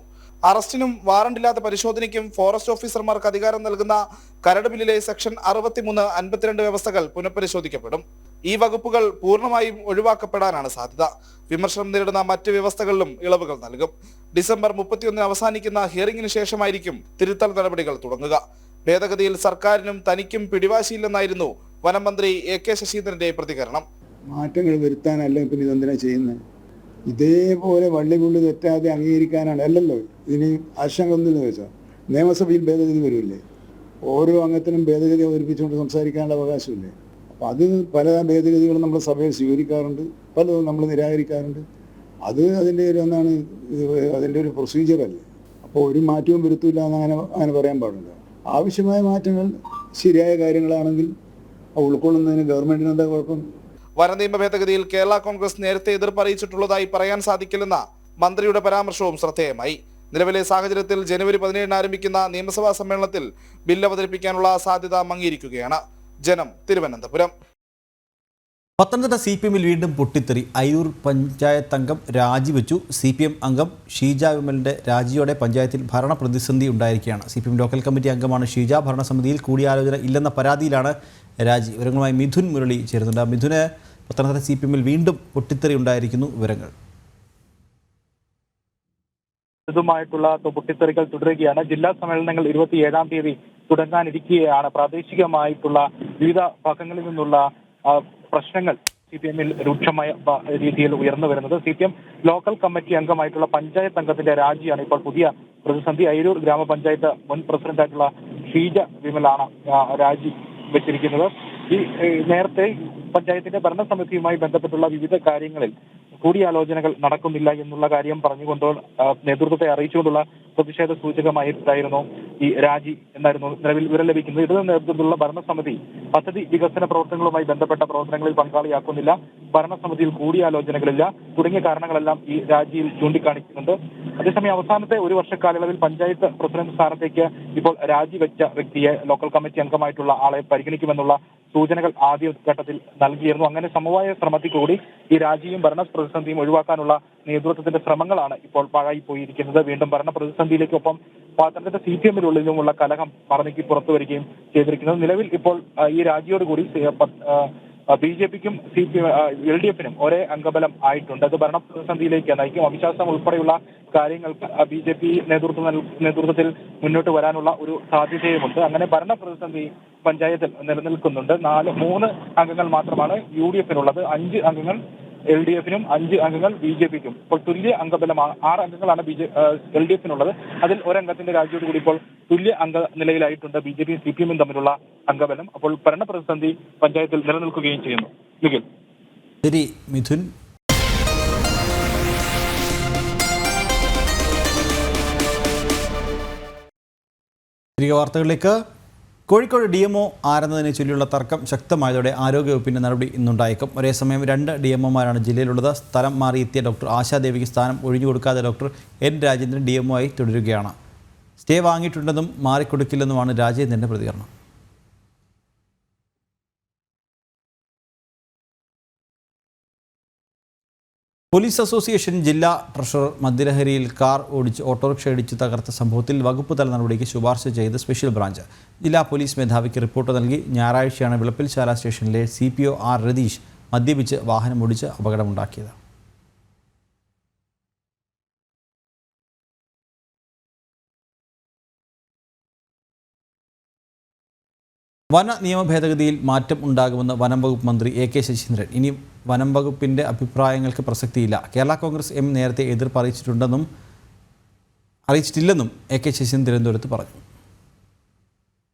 അറസ്റ്റിനും വാറണ്ടില്ലാത്ത പരിശോധനയ്ക്കും ഫോറസ്റ്റ് ഓഫീസർമാർക്ക് അധികാരം നൽകുന്ന കരട് ബില്ലിലെ സെക്ഷൻ 63, 52 വ്യവസ്ഥകൾ പുനഃപരിശോധിക്കപ്പെടും. ഈ വകുപ്പുകൾ പൂർണ്ണമായും ഒഴിവാക്കപ്പെടാനാണ് സാധ്യത. വിമർശനം നേരിടുന്ന മറ്റ് വ്യവസ്ഥകളിലും ഇളവുകൾ നൽകും. ഡിസംബർ 31-ന് അവസാനിക്കുന്ന ഹിയറിംഗിന് ശേഷമായിരിക്കും തിരുത്തൽ നടപടികൾ തുടങ്ങുക. ഭേദഗതിയിൽ സർക്കാരിനും തനിക്കും പിടിവാശിയില്ലെന്നായിരുന്നു വനമന്ത്രി AK ശശീന്ദ്രന്റെ പ്രതികരണം. മാറ്റങ്ങൾ വരുത്താനല്ല പിന്നെ ഇതെന്തിനാ ചെയ്യുന്നത്? ഇതേപോലെ വള്ളിപുള്ളി തെറ്റാതെ അംഗീകരിക്കാനാണ്. അല്ലല്ലോ, ഇതിന് ആശങ്ക ഒന്നുമില്ല വെച്ചാൽ നിയമസഭയിൽ ഭേദഗതി വരുമല്ലേ, ഓരോ അംഗത്തിനും ഭേദഗതി അവതരിപ്പിച്ചുകൊണ്ട് സംസാരിക്കാനുള്ള അവകാശമില്ലേ. അപ്പോൾ അത് പല ഭേദഗതികളും നമ്മൾ സഭയിൽ സ്വീകരിക്കാറുണ്ട്, പലതും നമ്മൾ നിരാകരിക്കാറുണ്ട്. അത് അതിൻ്റെ ഒരു അതിൻ്റെ ഒരു പ്രൊസീജിയറല്ലേ. അപ്പോൾ ഒരു മാറ്റവും വരുത്തില്ല എന്ന് അങ്ങനെ പറയാൻ പാടില്ല. ആവശ്യമായ മാറ്റങ്ങൾ ശരിയായ കാര്യങ്ങളാണെങ്കിൽ ഉൾക്കൊള്ളുന്നതിന് ഗവൺമെന്റിന് എന്താ കുഴപ്പം? വനനിയമ ഭേദഗതിയിൽ കേരള കോൺഗ്രസ് നേരത്തെ എതിർപ്പ് അറിയിച്ചിട്ടുള്ളതായി പറയാൻ സാധിക്കില്ലെന്ന മന്ത്രിയുടെ പരാമർശവും ശ്രദ്ധേയമായി. നിലവിലെ സാഹചര്യത്തിൽ ജനുവരി 17-ന് ആരംഭിക്കുന്ന നിയമസഭാ സമ്മേളനത്തിൽ ബിൽ അവതരിപ്പിക്കാനുള്ള സാധ്യത മങ്ങിയിരിക്കുകയാണ്. ജനം, തിരുവനന്തപുരം. പത്തനംതിട്ട CPM-ൽ വീണ്ടും പൊട്ടിത്തെറി. അയ്യൂർ പഞ്ചായത്ത് അംഗം രാജിവെച്ചു. CPM അംഗം ഷീജ വിമലിന്റെ രാജിയോടെ പഞ്ചായത്തിൽ ഭരണപ്രതിസന്ധി ഉണ്ടായിരിക്കുകയാണ്. CPM ലോക്കൽ കമ്മിറ്റി അംഗമാണ് ഷീജ. ഭരണസമിതിയിൽ കൂടിയാലോചന ഇല്ലെന്ന പരാതിയിലാണ് രാജി. വിവരങ്ങളുമായി മിഥുൻ മുരളി ചേരുന്നുണ്ട്. മിഥുന്, പത്തനംതിട്ട CPM-ൽ വീണ്ടും പൊട്ടിത്തെറി ഉണ്ടായിരിക്കുന്നു. വിവരങ്ങൾ. ഇതുമായിട്ടുള്ള പൊട്ടിത്തെറികൾ തുടരുകയാണ്. ജില്ലാ സമ്മേളനങ്ങൾ 27-ാം തീയതി തുടങ്ങാനിരിക്കുകയാണ്. പ്രാദേശികമായിട്ടുള്ള വിവിധ ഭാഗങ്ങളിൽ നിന്നുള്ള പ്രശ്നങ്ങൾ CPM-ൽ രൂക്ഷമായ രീതിയിൽ ഉയർന്നു വരുന്നത്. CPM ലോക്കൽ കമ്മിറ്റി അംഗമായിട്ടുള്ള പഞ്ചായത്ത് അംഗത്തിന്റെ രാജിയാണ് ഇപ്പോൾ പുതിയ പ്രതിസന്ധി. അയ്യൂർ ഗ്രാമപഞ്ചായത്ത് മുൻ പ്രസിഡന്റായിട്ടുള്ള ഷീജ വിമലാണ് രാജി വെച്ചിരിക്കുന്നത്. ഈ നേരത്തെ പഞ്ചായത്തിന്റെ ഭരണസമിതിയുമായി ബന്ധപ്പെട്ടുള്ള വിവിധ കാര്യങ്ങളിൽ കൂടിയാലോചനകൾ നടക്കുന്നില്ല എന്നുള്ള കാര്യം പറഞ്ഞുകൊണ്ട് നേതൃത്വത്തെ അറിയിച്ചുകൊണ്ടുള്ള പ്രതിഷേധ സൂചകമായിട്ടായിരുന്നു ഈ രാജി എന്നായിരുന്നു നിലവിൽ വിവരം ലഭിക്കുന്നത്. ഇതിന് നേതൃത്വത്തിലുള്ള ഭരണസമിതി പദ്ധതി വികസന പ്രവർത്തനങ്ങളുമായി ബന്ധപ്പെട്ട പ്രവർത്തനങ്ങളിൽ പങ്കാളിയാക്കുന്നില്ല, ഭരണസമിതിയിൽ കൂടിയാലോചനകളില്ല തുടങ്ങിയ കാരണങ്ങളെല്ലാം ഈ രാജിയിൽ ചൂണ്ടിക്കാണിക്കുന്നുണ്ട്. അതേസമയം അവസാനത്തെ ഒരു വർഷ കാലയളവിൽ പഞ്ചായത്ത് പ്രസിഡന്റ് സ്ഥാനത്തേക്ക് ഇപ്പോൾ രാജിവെച്ച വ്യക്തിയെ ലോക്കൽ കമ്മിറ്റി അംഗമായിട്ടുള്ള ആളെ പരിഗണിക്കുമെന്നുള്ള സൂചനകൾ ആദ്യഘട്ടത്തിൽ നൽകിയിരുന്നു. അങ്ങനെ സമവായ ശ്രമത്തിൽ കൂടി ഈ രാജിയും ഭരണ പ്രതിസന്ധിയും ഒഴിവാക്കാനുള്ള നേതൃത്വത്തിന്റെ ശ്രമങ്ങളാണ് ഇപ്പോൾ പാഴായി പോയിരിക്കുന്നത്. വീണ്ടും ഭരണ പ്രതിസന്ധിയിലേക്കൊപ്പം പത്തനംതിട്ട CPM-നുള്ളിലുമുള്ള കലഹം മറനീക്കി പുറത്തു വരികയും ചെയ്തിരിക്കുന്നത്. നിലവിൽ ഇപ്പോൾ ഈ രാജിയോടുകൂടി BJP-ക്കും LDF-നും ഒരേ അംഗബലം ആയിട്ടുണ്ട്. അത് ഭരണ പ്രതിസന്ധിയിലേക്ക് നയിക്കും. അവിശ്വാസം ഉൾപ്പെടെയുള്ള കാര്യങ്ങൾക്ക് BJP നേതൃത്വത്തിൽ മുന്നോട്ട് വരാനുള്ള ഒരു സാധ്യതയുമുണ്ട്. അങ്ങനെ ഭരണ പ്രതിസന്ധി പഞ്ചായത്തിൽ നിലനിൽക്കുന്നുണ്ട്. 3 അംഗങ്ങൾ മാത്രമാണ് UDF-നുള്ളത്. 5 അംഗങ്ങൾ LDF-നും 5 അംഗങ്ങൾ BJP-ക്കും. ഇപ്പോൾ തുല്യ അംഗബലം 6 അംഗങ്ങളാണ് LDF-നുള്ളത്. അതിൽ ഒരംഗത്തിന്റെ രാജിയോടുകൂടി ഇപ്പോൾ തുല്യ അംഗ നിലയിലായിട്ടുണ്ട് BJP-യും CPM-ഉം തമ്മിലുള്ള അംഗബലം. അപ്പോൾ ഭരണപ്രതിസന്ധി പഞ്ചായത്തിൽ നിലനിൽക്കുകയും ചെയ്യുന്നു. നിഖിൽ. ശരി മിഥുൻ. തിരികെ വാർത്തകളിലേക്ക്. കോഴിക്കോട് DMO ആരെന്നതിനെ ചൊല്ലിയുള്ള തർക്കം ശക്തമായതോടെ ആരോഗ്യവകുപ്പിന്റെ നടപടി ഇന്നുണ്ടായേക്കും. ഒരേസമയം 2 DMOമാരാണ് ജില്ലയിലുള്ളത്. സ്ഥലം മാറിയെത്തിയ ഡോക്ടർ ആശാദേവിക്ക് സ്ഥാനം ഒഴിഞ്ഞുകൊടുക്കാതെ ഡോക്ടർ N രാജേന്ദ്രൻ DMO ആയി തുടരുകയാണ്. സ്റ്റേ വാങ്ങിയിട്ടുണ്ടെന്നും മാറിക്കൊടുക്കില്ലെന്നുമാണ് രാജേന്ദ്രന്റെ പ്രതികരണം. പോലീസ് അസോസിയേഷൻ ജില്ലാ ട്രഷറർ മദ്യലഹരിയിൽ കാർ ഓടിച്ച് ഓട്ടോറിക്ഷ ഇടിച്ച് തകർത്ത സംഭവത്തിൽ വകുപ്പ് തല നടപടിക്ക് ശുപാർശ ചെയ്ത് സ്പെഷ്യൽ ബ്രാഞ്ച് ജില്ലാ പോലീസ് മേധാവിക്ക് റിപ്പോർട്ട് നൽകി. ഞായറാഴ്ചയാണ് വിളപ്പിൽശാല സ്റ്റേഷനിലെ CPO R രതീഷ് മദ്യപിച്ച് വാഹനം ഓടിച്ച് അപകടമുണ്ടാക്കിയത്. വന നിയമ ഭേദഗതിയിൽ മാറ്റം ഉണ്ടാകുമെന്ന് വനം വകുപ്പ് മന്ത്രി AK ശശീന്ദ്രൻ. ഇനി വനം വകുപ്പിന്റെ അഭിപ്രായങ്ങൾക്ക് പ്രസക്തിയില്ല. കേരള കോൺഗ്രസ് M നേരത്തെ എതിർപ്പ് അറിയിച്ചിട്ടില്ലെന്നും AK ശശീന്ദ്രൻ തിരുവനന്തപുരത്ത് പറഞ്ഞു.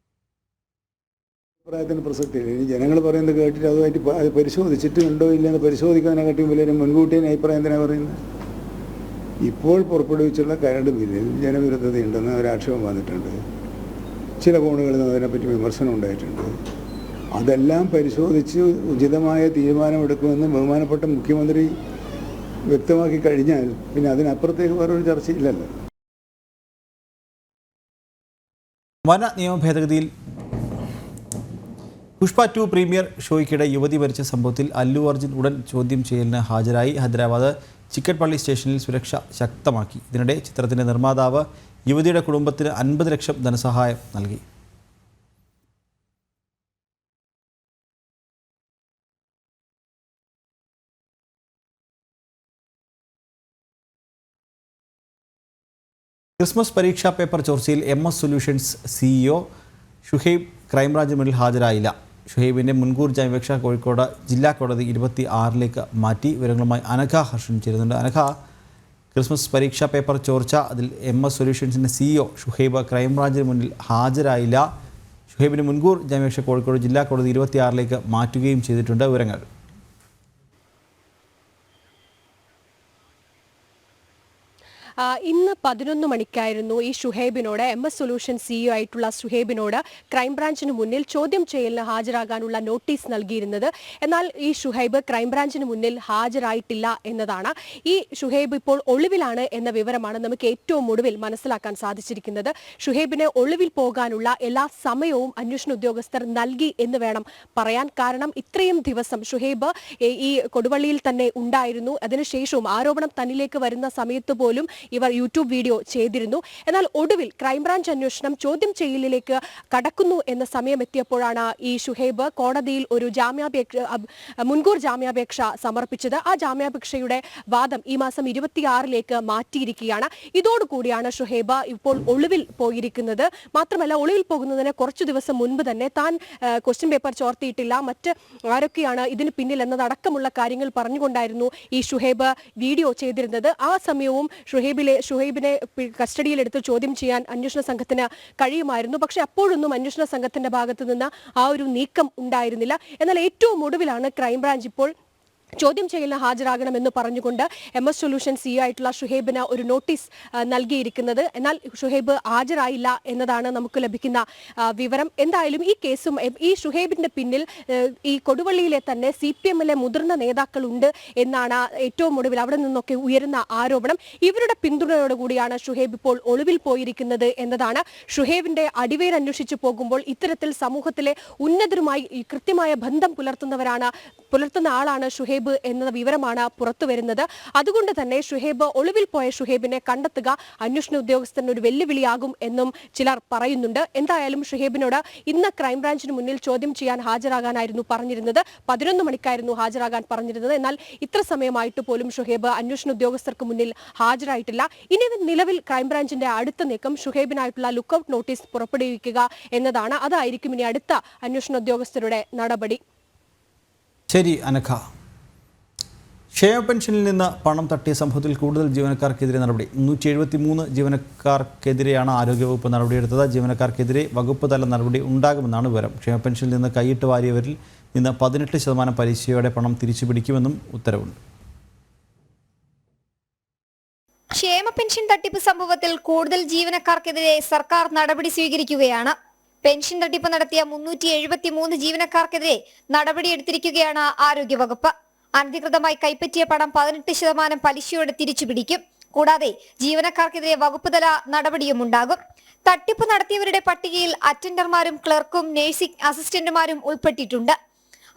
അഭിപ്രായത്തിന് പ്രസക്തിയില്ല. ഇനി ജനങ്ങൾ പറയുന്നത് കേട്ടിട്ട് അതുമായിട്ട് അത് പരിശോധിച്ചിട്ട് ഉണ്ടോ ഇല്ലെന്ന് പരിശോധിക്കാനെക്കാട്ടിയും വലിയ മുൻകൂട്ടി അഭിപ്രായം എന്തിനാണ് പറയുന്നത്? ഇപ്പോൾ പുറപ്പെടുവിച്ചുള്ള കരട് ബില്ലിൽ ജനവിരുദ്ധതയുണ്ടെന്ന് ഒരാക്ഷേപം വന്നിട്ടുണ്ട്. ചില കോണുകളിൽ നിന്ന് അതിനെപ്പറ്റി വിമർശനം ഉണ്ടായിട്ടുണ്ട്. അതെല്ലാം പരിശോധിച്ച് ഉചിതമായ തീരുമാനമെടുക്കുമെന്ന് ബഹുമാനപ്പെട്ട മുഖ്യമന്ത്രി വ്യക്തമാക്കി കഴിഞ്ഞാൽ പിന്നെ അതിനപ്പുറത്തേക്ക് വേറൊരു ചർച്ചയില്ലല്ലോ. വന നിയമ ഭേദഗതിയിൽ പുഷ്പ 2 പ്രീമിയർ ഷോയ്ക്കിടെ യുവതി മരിച്ച സംഭവത്തിൽ അല്ലു അർജുൻ ഉടൻ ചോദ്യം ചെയ്യലിന് ഹാജരായി. ഹൈദരാബാദ് ചിക്കറ്റ്പള്ളി സ്റ്റേഷനിൽ സുരക്ഷ ശക്തമാക്കി. ഇതിനിടെ ചിത്രത്തിന്റെ നിർമ്മാതാവ് യുവതിയുടെ കുടുംബത്തിന് 50 ലക്ഷം ധനസഹായം നൽകി. ക്രിസ്മസ് പരീക്ഷാ പേപ്പർ ചോർച്ചയിൽ MS solutions CEO Shuhaib crime branch മുന്നിൽ ഹാജരായില്ല. ഷുഹൈബിന്റെ മുൻകൂർ ജാമ്യാപേക്ഷ കോഴിക്കോട് ജില്ലാ കോടതി 26 മാറ്റി. വിവരങ്ങളുമായി അനഘ ഹർഷൻ ചേരുന്നുണ്ട്. അനഘ, ക്രിസ്മസ് പരീക്ഷാ പേപ്പർ ചോർച്ച, അതിൽ MS സൊല്യൂഷൻസിൻ്റെ CEO ഷുഹൈബ് ക്രൈംബ്രാഞ്ചിന് മുന്നിൽ ഹാജരായില്ല. ഷുഹൈബിന് മുൻകൂർ ജാമ്യാപേക്ഷ കോഴിക്കോട് ജില്ലാ കോടതി 26 മാറ്റുകയും ചെയ്തിട്ടുണ്ട്. വിവരങ്ങൾ. ഇന്ന് 11 മണിക്കായിരുന്നു ഈ ഷുഹൈബിനോട് MS സൊല്യൂഷൻ CEO ആയിട്ടുള്ള ഷുഹൈബിനോട് ക്രൈംബ്രാഞ്ചിന് മുന്നിൽ ചോദ്യം ചെയ്യലിന് ഹാജരാകാനുള്ള നോട്ടീസ് നൽകിയിരുന്നത്. എന്നാൽ ഈ ഷുഹൈബ് ക്രൈംബ്രാഞ്ചിന് മുന്നിൽ ഹാജരായിട്ടില്ല എന്നതാണ്. ഈ ഷുഹൈബ് ഇപ്പോൾ ഒളിവിലാണ് എന്ന വിവരമാണ് നമുക്ക് ഏറ്റവും ഒടുവിൽ മനസ്സിലാക്കാൻ സാധിച്ചിരിക്കുന്നത്. ഷുഹൈബിന് ഒളിവിൽ പോകാനുള്ള എല്ലാ സമയവും അന്വേഷണ ഉദ്യോഗസ്ഥർ നൽകി എന്ന് വേണം പറയാൻ. കാരണം ഇത്രയും ദിവസം ഷുഹൈബ് ഈ കൊടുവള്ളിയിൽ തന്നെ ഉണ്ടായിരുന്നു. അതിനുശേഷവും ആരോപണം തന്നിലേക്ക് വരുന്ന സമയത്ത് പോലും ഇവർ യൂട്യൂബ് വീഡിയോ ചെയ്തിരുന്നു. എന്നാൽ ഒടുവിൽ ക്രൈംബ്രാഞ്ച് അന്വേഷണം ചോദ്യം ചെയ്യലിലേക്ക് കടക്കുന്നു എന്ന സമയം എത്തിയപ്പോഴാണ് ഈ ഷുഹൈബ് കോടതിയിൽ ഒരു മുൻകൂർ ജാമ്യാപേക്ഷ സമർപ്പിച്ചത്. ആ ജാമ്യാപേക്ഷയുടെ വാദം ഈ മാസം 26 മാറ്റിയിരിക്കുകയാണ്. ഇതോടുകൂടിയാണ് ഷുഹൈബ് ഇപ്പോൾ ഒളിവിൽ പോയിരിക്കുന്നത്. മാത്രമല്ല, ഒളിവിൽ പോകുന്നതിന് കുറച്ചു ദിവസം മുൻപ് തന്നെ താൻ ക്വസ്റ്റ്യൻ പേപ്പർ ചോർത്തിയിട്ടില്ല, മറ്റ് ആരൊക്കെയാണ് ഇതിന് പിന്നിൽ എന്നതടക്കമുള്ള കാര്യങ്ങൾ പറഞ്ഞുകൊണ്ടായിരുന്നു ഈ ഷുഹൈബ് വീഡിയോ ചെയ്തിരുന്നത്. ആ സമയവും ഷുഹൈബിനെ കസ്റ്റഡിയിലെടുത്ത് ചോദ്യം ചെയ്യാൻ അന്വേഷണ സംഘത്തിന് കഴിയുമായിരുന്നു. പക്ഷേ അപ്പോഴൊന്നും അന്വേഷണ സംഘത്തിന്റെ ഭാഗത്തു നിന്ന് ആ ഒരു നീക്കം ഉണ്ടായിരുന്നില്ല. എന്നാൽ ഏറ്റവും ഒടുവിലാണ് ക്രൈംബ്രാഞ്ച് ഇപ്പോൾ ചോദ്യം ചെയ്യലിന് ഹാജരാകണമെന്ന് പറഞ്ഞുകൊണ്ട് MS സൊല്യൂഷൻ CEO ആയിട്ടുള്ള ഷുഹൈബിന് ഒരു നോട്ടീസ് നൽകിയിരിക്കുന്നത്. എന്നാൽ ഷുഹൈബ് ഹാജരായില്ല എന്നതാണ് നമുക്ക് ലഭിക്കുന്ന വിവരം. എന്തായാലും ഈ കേസും ഈ ഷുഹൈബിന്റെ പിന്നിൽ ഈ കൊടുവള്ളിയിലെ തന്നെ CPM-ലെ മുതിർന്ന നേതാക്കളുണ്ട് എന്നാണ് ഏറ്റവും ഒടുവിൽ അവിടെ നിന്നൊക്കെ ഉയരുന്ന ആരോപണം. ഇവരുടെ പിന്തുണയോടുകൂടിയാണ് ഷുഹൈബ് ഇപ്പോൾ ഒളിവിൽ പോയിരിക്കുന്നത് എന്നതാണ്. ഷുഹൈബിന്റെ അടിവേർ അന്വേഷിച്ചു പോകുമ്പോൾ ഇത്തരത്തിൽ സമൂഹത്തിലെ ഉന്നതരുമായി കൃത്യമായ ബന്ധം പുലർത്തുന്ന ആളാണ് ഷുഹൈബ് എന്ന വിവരമാണ് പുറത്തു വരുന്നത്. അതുകൊണ്ട് തന്നെ ഒളിവിൽ പോയ ഷുഹൈബിനെ കണ്ടെത്തുക അന്വേഷണ ഉദ്യോഗസ്ഥന് ഒരു വെല്ലുവിളിയാകും എന്നും ചിലർ പറയുന്നുണ്ട്. എന്തായാലും ഷുഹൈബിനോട് ഇന്ന് ക്രൈംബ്രാഞ്ചിന് മുന്നിൽ ചോദ്യം ചെയ്യാൻ ഹാജരാകാനായിരുന്നു പറഞ്ഞിരുന്നത്. 11 മണിക്കായിരുന്നു ഹാജരാകാൻ പറഞ്ഞിരുന്നത്. എന്നാൽ ഇത്ര സമയമായിട്ട് പോലും ഷുഹൈബ് അന്വേഷണ ഉദ്യോഗസ്ഥർക്ക് മുന്നിൽ ഹാജരായിട്ടില്ല. ഇനി നിലവിൽ ക്രൈംബ്രാഞ്ചിന്റെ അടുത്ത നീക്കം ഷുഹൈബിനായിട്ടുള്ള ലുക്കൌട്ട് നോട്ടീസ് പുറപ്പെടുവിക്കുക എന്നതാണ്. അതായിരിക്കും ഇനി അടുത്ത അന്വേഷണ ഉദ്യോഗസ്ഥരുടെ നടപടി. ശരി അനഘ. ക്ഷേമ പെൻഷനിൽ നിന്ന് പണം തട്ടിയ സംഭവത്തിൽ കൂടുതൽ ജീവനക്കാർക്കെതിരെ നടപടി. 373 ജീവനക്കാർക്കെതിരെയാണ് ആരോഗ്യവകുപ്പ് നടപടിയെടുത്തത്. ജീവനക്കാർക്കെതിരെ വകുപ്പ് തല നടപടി ഉണ്ടാകുമെന്നാണ് വിവരം. ക്ഷേമ പെൻഷനിൽ നിന്ന് കൈയിട്ട് വാരിയവരിൽ നിന്ന് 18% പലിശയോടെ പണം തിരിച്ചു പിടിക്കുമെന്നും ഉത്തരവുണ്ട്. ക്ഷേമ പെൻഷൻ തട്ടിപ്പ് സംഭവത്തിൽ കൂടുതൽ ജീവനക്കാർക്കെതിരെ സർക്കാർ നടപടി സ്വീകരിക്കുകയാണ്. പെൻഷൻ തട്ടിപ്പ് നടത്തിയ 373 ജീവനക്കാർക്കെതിരെ നടപടിയെടുത്തിരിക്കുകയാണ് ആരോഗ്യവകുപ്പ്. അനധികൃതമായി കൈപ്പറ്റിയ പണം 18% പലിശയോടെ തിരിച്ചു പിടിക്കും. കൂടാതെ ജീവനക്കാർക്കെതിരെ വകുപ്പ് തല നടപടിയും ഉണ്ടാകും. തട്ടിപ്പ് നടത്തിയവരുടെ പട്ടികയിൽ അറ്റൻഡർമാരും ക്ലർക്കും നഴ്സിംഗ് അസിസ്റ്റന്റുമാരും ഉൾപ്പെട്ടിട്ടുണ്ട്.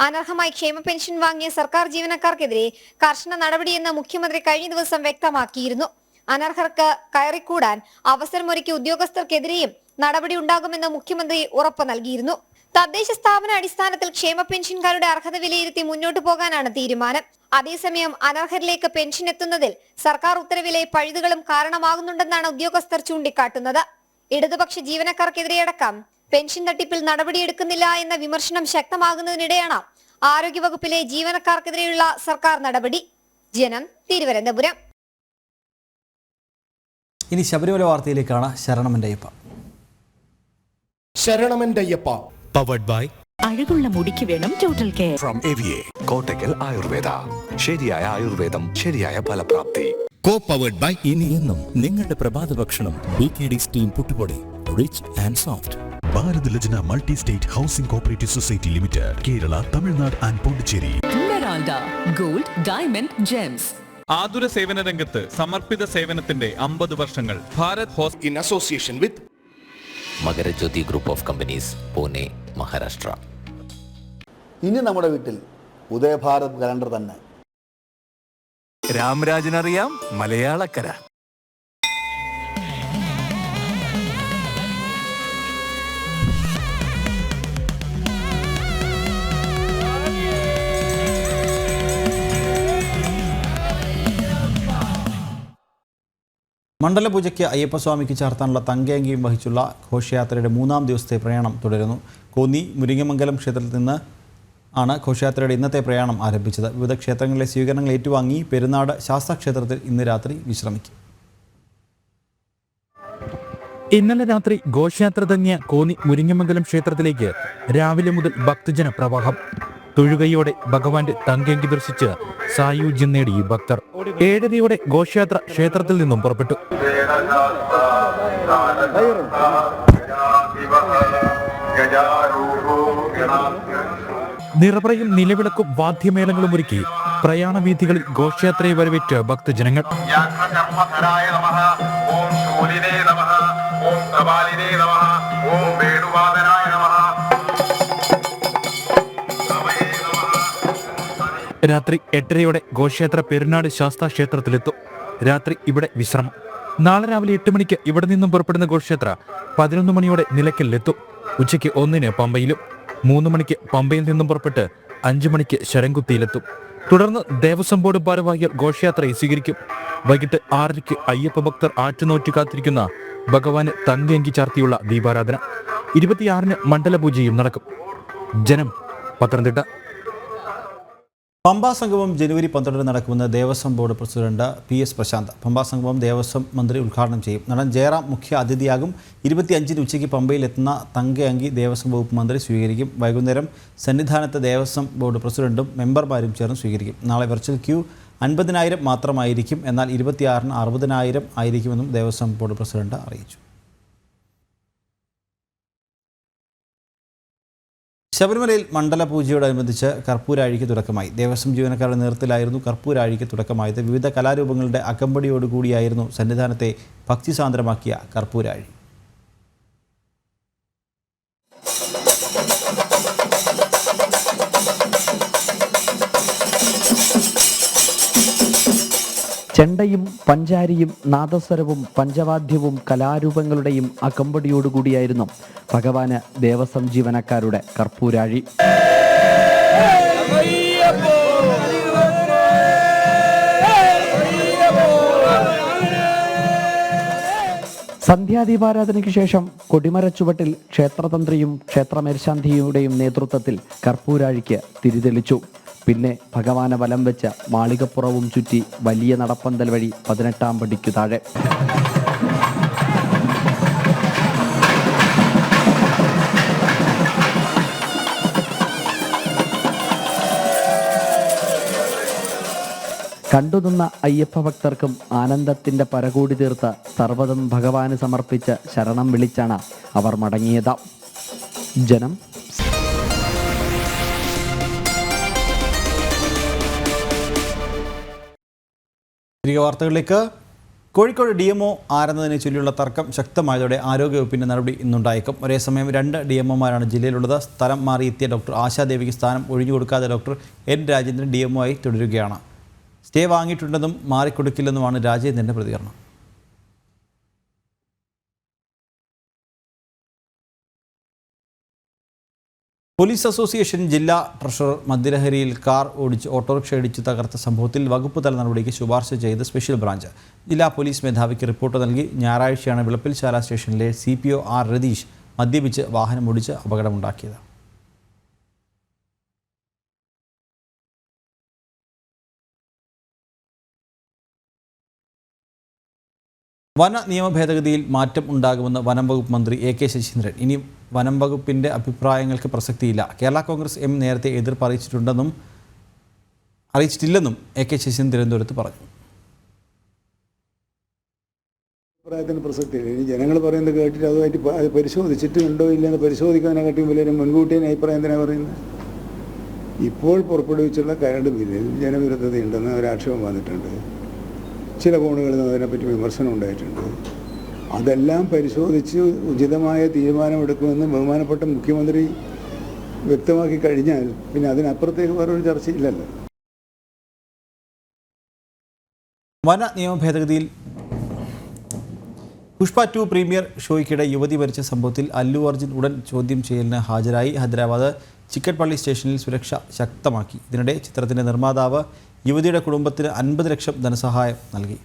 അനർഹമായി ക്ഷേമ പെൻഷൻ വാങ്ങിയ സർക്കാർ ജീവനക്കാർക്കെതിരെ കർശന നടപടിയെന്ന് മുഖ്യമന്ത്രി കഴിഞ്ഞ ദിവസം വ്യക്തമാക്കിയിരുന്നു. അനർഹർക്ക് കയറിക്കൂടാൻ അവസരമൊരുക്കിയ ഉദ്യോഗസ്ഥർക്കെതിരെയും നടപടി ഉണ്ടാകുമെന്ന് മുഖ്യമന്ത്രി ഉറപ്പ് നൽകിയിരുന്നു. തദ്ദേശ സ്ഥാപന അടിസ്ഥാനത്തിൽ ക്ഷേമ പെൻഷൻകാരുടെ അർഹത വിലയിരുത്തി മുന്നോട്ടു പോകാനാണ് തീരുമാനം. അതേസമയം അനർഹരിലേക്ക് പെൻഷൻ എത്തുന്നതിൽ സർക്കാർ ഉത്തരവിലെ പഴുതുകളും കാരണമാകുന്നുണ്ടെന്നാണ് ഉദ്യോഗസ്ഥർ ചൂണ്ടിക്കാട്ടുന്നത്. ഇടതുപക്ഷ ജീവനക്കാർക്കെതിരെയടക്കം പെൻഷൻ തട്ടിപ്പിൽ നടപടിയെടുക്കുന്നില്ല എന്ന വിമർശനം ശക്തമാകുന്നതിനിടെയാണ് ആരോഗ്യവകുപ്പിലെ ജീവനക്കാർക്കെതിരെയുള്ള സർക്കാർ നടപടി. ജനം, തിരുവനന്തപുരം. ഇനി ശബരിമല വാർത്തയിലേക്കാണ്. ശരണമെൻ്റെയ്യപ്പ. ശരണമെൻ്റെയ്യപ്പ പവർഡ് ബൈ അഴകുള്ള മുടിക്ക് വേണം total care from AVA Kottakkal Ayurveda. ശരിയായ ആയുർവേദം, ശരിയായ ഫലപ്രാപ്തി. കോ പവർഡ് ബൈ ഇനി എന്നും നിങ്ങളുടെ പ്രഭാത ഭക്ഷണം BKD സ്റ്റീം പുട്ടുപൊടി, rich and soft. Bharat Lajna multi state housing cooperative society limited, Kerala, Tamil Nadu and Pondicherry. Gold, diamond, gems. ആതുര സേവന രംഗത്ത് സമർപ്പിത സേവനത്തിന്റെ 50 വർഷങ്ങൾ. ഭാരത് ഹോസ് in association with Makarajyothi group of companies, Pune, Maharashtra. ഇനി നമ്മുടെ വീട്ടിൽ ഉദയഭാരത് കലണ്ടർ തന്നെ. രാമരാജനറിയാം മലയാളക്കര. മണ്ഡലപൂജയ്ക്ക് അയ്യപ്പസ്വാമിക്ക് ചാർത്താനുള്ള തങ്കയങ്കിയും വഹിച്ചുള്ള ഘോഷയാത്രയുടെ 3-ാം ദിവസത്തെ പ്രയാണം തുടരുന്നു. കോന്നി മുരിങ്ങമംഗലം ക്ഷേത്രത്തിൽ നിന്ന് ആണ് ഘോഷയാത്രയുടെ ഇന്നത്തെ പ്രയാണം ആരംഭിച്ചത്. വിവിധ ക്ഷേത്രങ്ങളിലെ സ്വീകരണങ്ങൾ ഏറ്റുവാങ്ങി പെരുന്നാട് ശാസ്താക്ഷേത്രത്തിൽ ഇന്ന് രാത്രി വിശ്രമിക്കും. ഇന്നലെ രാത്രി ഘോഷയാത്ര തങ്ങിയ കോന്നി മുരിങ്ങമംഗലം ക്ഷേത്രത്തിലേക്ക് രാവിലെ മുതൽ ഭക്തജന പ്രവാഹം. തൊഴുകയോടെ ഭഗവാന്റെ തങ്കയങ്കി ദർശിച്ച് സായുജ്യം നേടി ഭക്തർ. 7:30 ഘോഷയാത്ര ക്ഷേത്രത്തിൽ നിന്നും പുറപ്പെട്ടു. നിറപ്രയും നിലവിളക്കും വാദ്യമേളങ്ങളും ഒരുക്കി പ്രയാണവീഥികളിൽ ഘോഷയാത്രയെ വരവേറ്റ് ഭക്തജനങ്ങൾ. രാത്രി 8:30 ഘോഷയാത്ര പെരുന്നാട് ശാസ്താ ക്ഷേത്രത്തിലെത്തും. രാത്രി ഇവിടെ വിശ്രമം. നാളെ രാവിലെ 8 മണിക്ക് ഇവിടെ നിന്നും പുറപ്പെടുന്ന ഘോഷയാത്ര 11 മണിയോടെ നിലയ്ക്കലിലെത്തും. ഉച്ചയ്ക്ക് 1-ന് പമ്പയിലും, 3 മണിക്ക് പമ്പയിൽ നിന്നും പുറപ്പെട്ട് 5 മണിക്ക് ശരംകുത്തിയിലെത്തും. തുടർന്ന് ദേവസ്വം ബോർഡ് ഭാരവാഹികൾ ഘോഷയാത്രയെ സ്വീകരിക്കും. വൈകിട്ട് 6:30 അയ്യപ്പ ഭക്തർ ആറ്റുനോറ്റ് കാത്തിരിക്കുന്ന ഭഗവാന് തങ്കയങ്കി ചാർത്തിയുള്ള ദീപാരാധന. 26-ന് മണ്ഡലപൂജയും നടക്കും. ജനം, പത്തനംതിട്ട. പമ്പാ സംഗമം ജനുവരി 12 നടക്കുമെന്ന് Devaswom board president PS Prasanth. Pampa സംഗമം ദേവസ്വം മന്ത്രി ഉദ്ഘാടനം ചെയ്യും. നടൻ ജയറാം മുഖ്യ അതിഥിയാകും. 25-ന് ഉച്ചയ്ക്ക് പമ്പയിലെത്തുന്ന തങ്കയങ്കി ദേവസ്വം വകുപ്പ് മന്ത്രി സ്വീകരിക്കും. വൈകുന്നേരം സന്നിധാനത്ത് ദേവസ്വം ബോർഡ് പ്രസിഡന്റും മെമ്പർമാരും ചേർന്ന് സ്വീകരിക്കും. നാളെ വെർച്വൽ ക്യൂ 50,000 മാത്രമായിരിക്കും. എന്നാൽ 26-ന് 60,000 ആയിരിക്കുമെന്നും ദേവസ്വം ബോർഡ് പ്രസിഡന്റ് അറിയിച്ചു. ശബരിമലയിൽ മണ്ഡലപൂജയോടനുബന്ധിച്ച് കർപ്പൂരാഴിക്ക് തുടക്കമായി. ദേവസ്വം ജീവനക്കാരുടെ നേതൃത്വത്തിലായിരുന്നു കർപ്പൂരാഴിക്ക് തുടക്കമായത്. വിവിധ കലാരൂപങ്ങളുടെ അകമ്പടിയോടുകൂടിയായിരുന്നു സന്നിധാനത്തെ ഭക്തിസാന്ദ്രമാക്കിയ കർപ്പൂരാഴി. ചെണ്ടയും പഞ്ചാരിയും നാദസ്വരവും പഞ്ചവാദ്യവും കലാരൂപങ്ങളുടെയും അകമ്പടിയോടുകൂടിയായിരുന്നു ഭഗവാന് ദേവസ്വം ജീവനക്കാരുടെ കർപ്പൂരാഴി. സന്ധ്യാദീപാരാധനയ്ക്ക് ശേഷം കൊടിമര ചുവട്ടിൽ ക്ഷേത്രതന്ത്രിയും ക്ഷേത്രമേൽശാന്തിയുടെയും നേതൃത്വത്തിൽ കർപ്പൂരാഴിക്ക് തിരിതെളിച്ചു. പിന്നെ ഭഗവാനെ വലം വെച്ച് മാളികപ്പുറവും ചുറ്റി വലിയ നടപ്പന്തൽ വഴി 18-ാം പടിക്കു താഴെ. കണ്ടുനിന്ന അയ്യപ്പ ഭക്തർക്കും ആനന്ദത്തിന്റെ പരകൂടി തീർത്ത് സർവ്വതും ഭഗവാന് സമർപ്പിച്ച് ശരണം വിളിച്ചാണ് അവർ മടങ്ങിയത്. ജനം. തിരികെ വാർത്തകളിലേക്ക്. കോഴിക്കോട് DMO ആരെന്നതിനെ ചൊല്ലിയുള്ള തർക്കം ശക്തമായതോടെ ആരോഗ്യവകുപ്പിന്റെ നടപടി ഇന്നുണ്ടായേക്കും. ഒരേസമയം 2 DMOമാരാണ് ജില്ലയിലുള്ളത്. സ്ഥലം മാറിയെത്തിയ ഡോക്ടർ ആശാദേവിക്ക് സ്ഥാനം ഒഴിഞ്ഞുകൊടുക്കാതെ ഡോക്ടർ N രാജേന്ദ്രൻ DMO ആയി തുടരുകയാണ്. സ്റ്റേ വാങ്ങിയിട്ടുണ്ടെന്നും മാറിക്കൊടുക്കില്ലെന്നുമാണ് രാജേന്ദ്രന്റെ പ്രതികരണം. പോലീസ് അസോസിയേഷൻ ജില്ലാ ട്രഷറർ മദ്യലഹരിയിൽ കാർ ഓടിച്ച് ഓട്ടോറിക്ഷ ഇടിച്ച് തകർത്ത സംഭവത്തിൽ വകുപ്പ് തല നടപടിക്ക് ശുപാർശ ചെയ്ത് സ്പെഷ്യൽ ബ്രാഞ്ച് ജില്ലാ പോലീസ് മേധാവിക്ക് റിപ്പോർട്ട് നൽകി. ഞായറാഴ്ചയാണ് വിളപ്പിൽശാല സ്റ്റേഷനിലെ CPO R രതീഷ് മദ്യപിച്ച് വാഹനമോടിച്ച് അപകടമുണ്ടാക്കിയത്. വന നിയമ ഭേദഗതിയിൽ മാറ്റം ഉണ്ടാകുമെന്ന് വനം വകുപ്പ് മന്ത്രി AK ശശീന്ദ്രൻ. ഇനി വനം വകുപ്പിന്റെ അഭിപ്രായങ്ങൾക്ക് പ്രസക്തിയില്ല. കേരള കോൺഗ്രസ് M നേരത്തെ എതിർപ്പ് അറിയിച്ചിട്ടില്ലെന്നും AK ശശീന്ദ്രൻ തിരുവനന്തപുരത്ത് പറഞ്ഞു. അഭിപ്രായത്തിന് പ്രസക്തിയില്ല. ഇനി ജനങ്ങൾ പറയുന്നത് കേട്ടിട്ട് അതുമായിട്ട് അത് പരിശോധിച്ചിട്ട് ഉണ്ടോ ഇല്ലെന്ന് പരിശോധിക്കാനെക്കാട്ടിയും വലിയ മുൻകൂട്ടി അഭിപ്രായം എന്തിനാണ് പറയുന്നത്? ഇപ്പോൾ പുറപ്പെടുവിച്ചുള്ള കരട് ബില്ലിൽ ജനവിരുദ്ധതയുണ്ടെന്ന് ഒരാക്ഷേപം വന്നിട്ടുണ്ട്. ചില കോണുകളിൽ നിന്ന് അതിനെപ്പറ്റി വിമർശനം ഉണ്ടായിട്ടുണ്ട്. അതെല്ലാം പരിശോധിച്ച് ഉചിതമായ തീരുമാനമെടുക്കുമെന്ന് ബഹുമാനപ്പെട്ട മുഖ്യമന്ത്രി വ്യക്തമാക്കി കഴിഞ്ഞാൽ പിന്നെ അതിനപ്പുറത്തേക്ക് വേറൊരു ചർച്ചയില്ലല്ലോ. വന നിയമ ഭേദഗതിയിൽ പുഷ്പ 2 പ്രീമിയർ ഷോയ്ക്കിടെ യുവതി മരിച്ച സംഭവത്തിൽ അല്ലു അർജുൻ ഉടൻ ചോദ്യം ചെയ്യലിന് ഹാജരായി. ഹൈദരാബാദ് ചിക്കൻപള്ളി സ്റ്റേഷനിൽ സുരക്ഷ ശക്തമാക്കി. ഇതിനിടെ ചിത്രത്തിന്റെ നിർമ്മാതാവ് യുവതിയുടെ കുടുംബത്തിന് 50 ലക്ഷം ധനസഹായം നൽകി.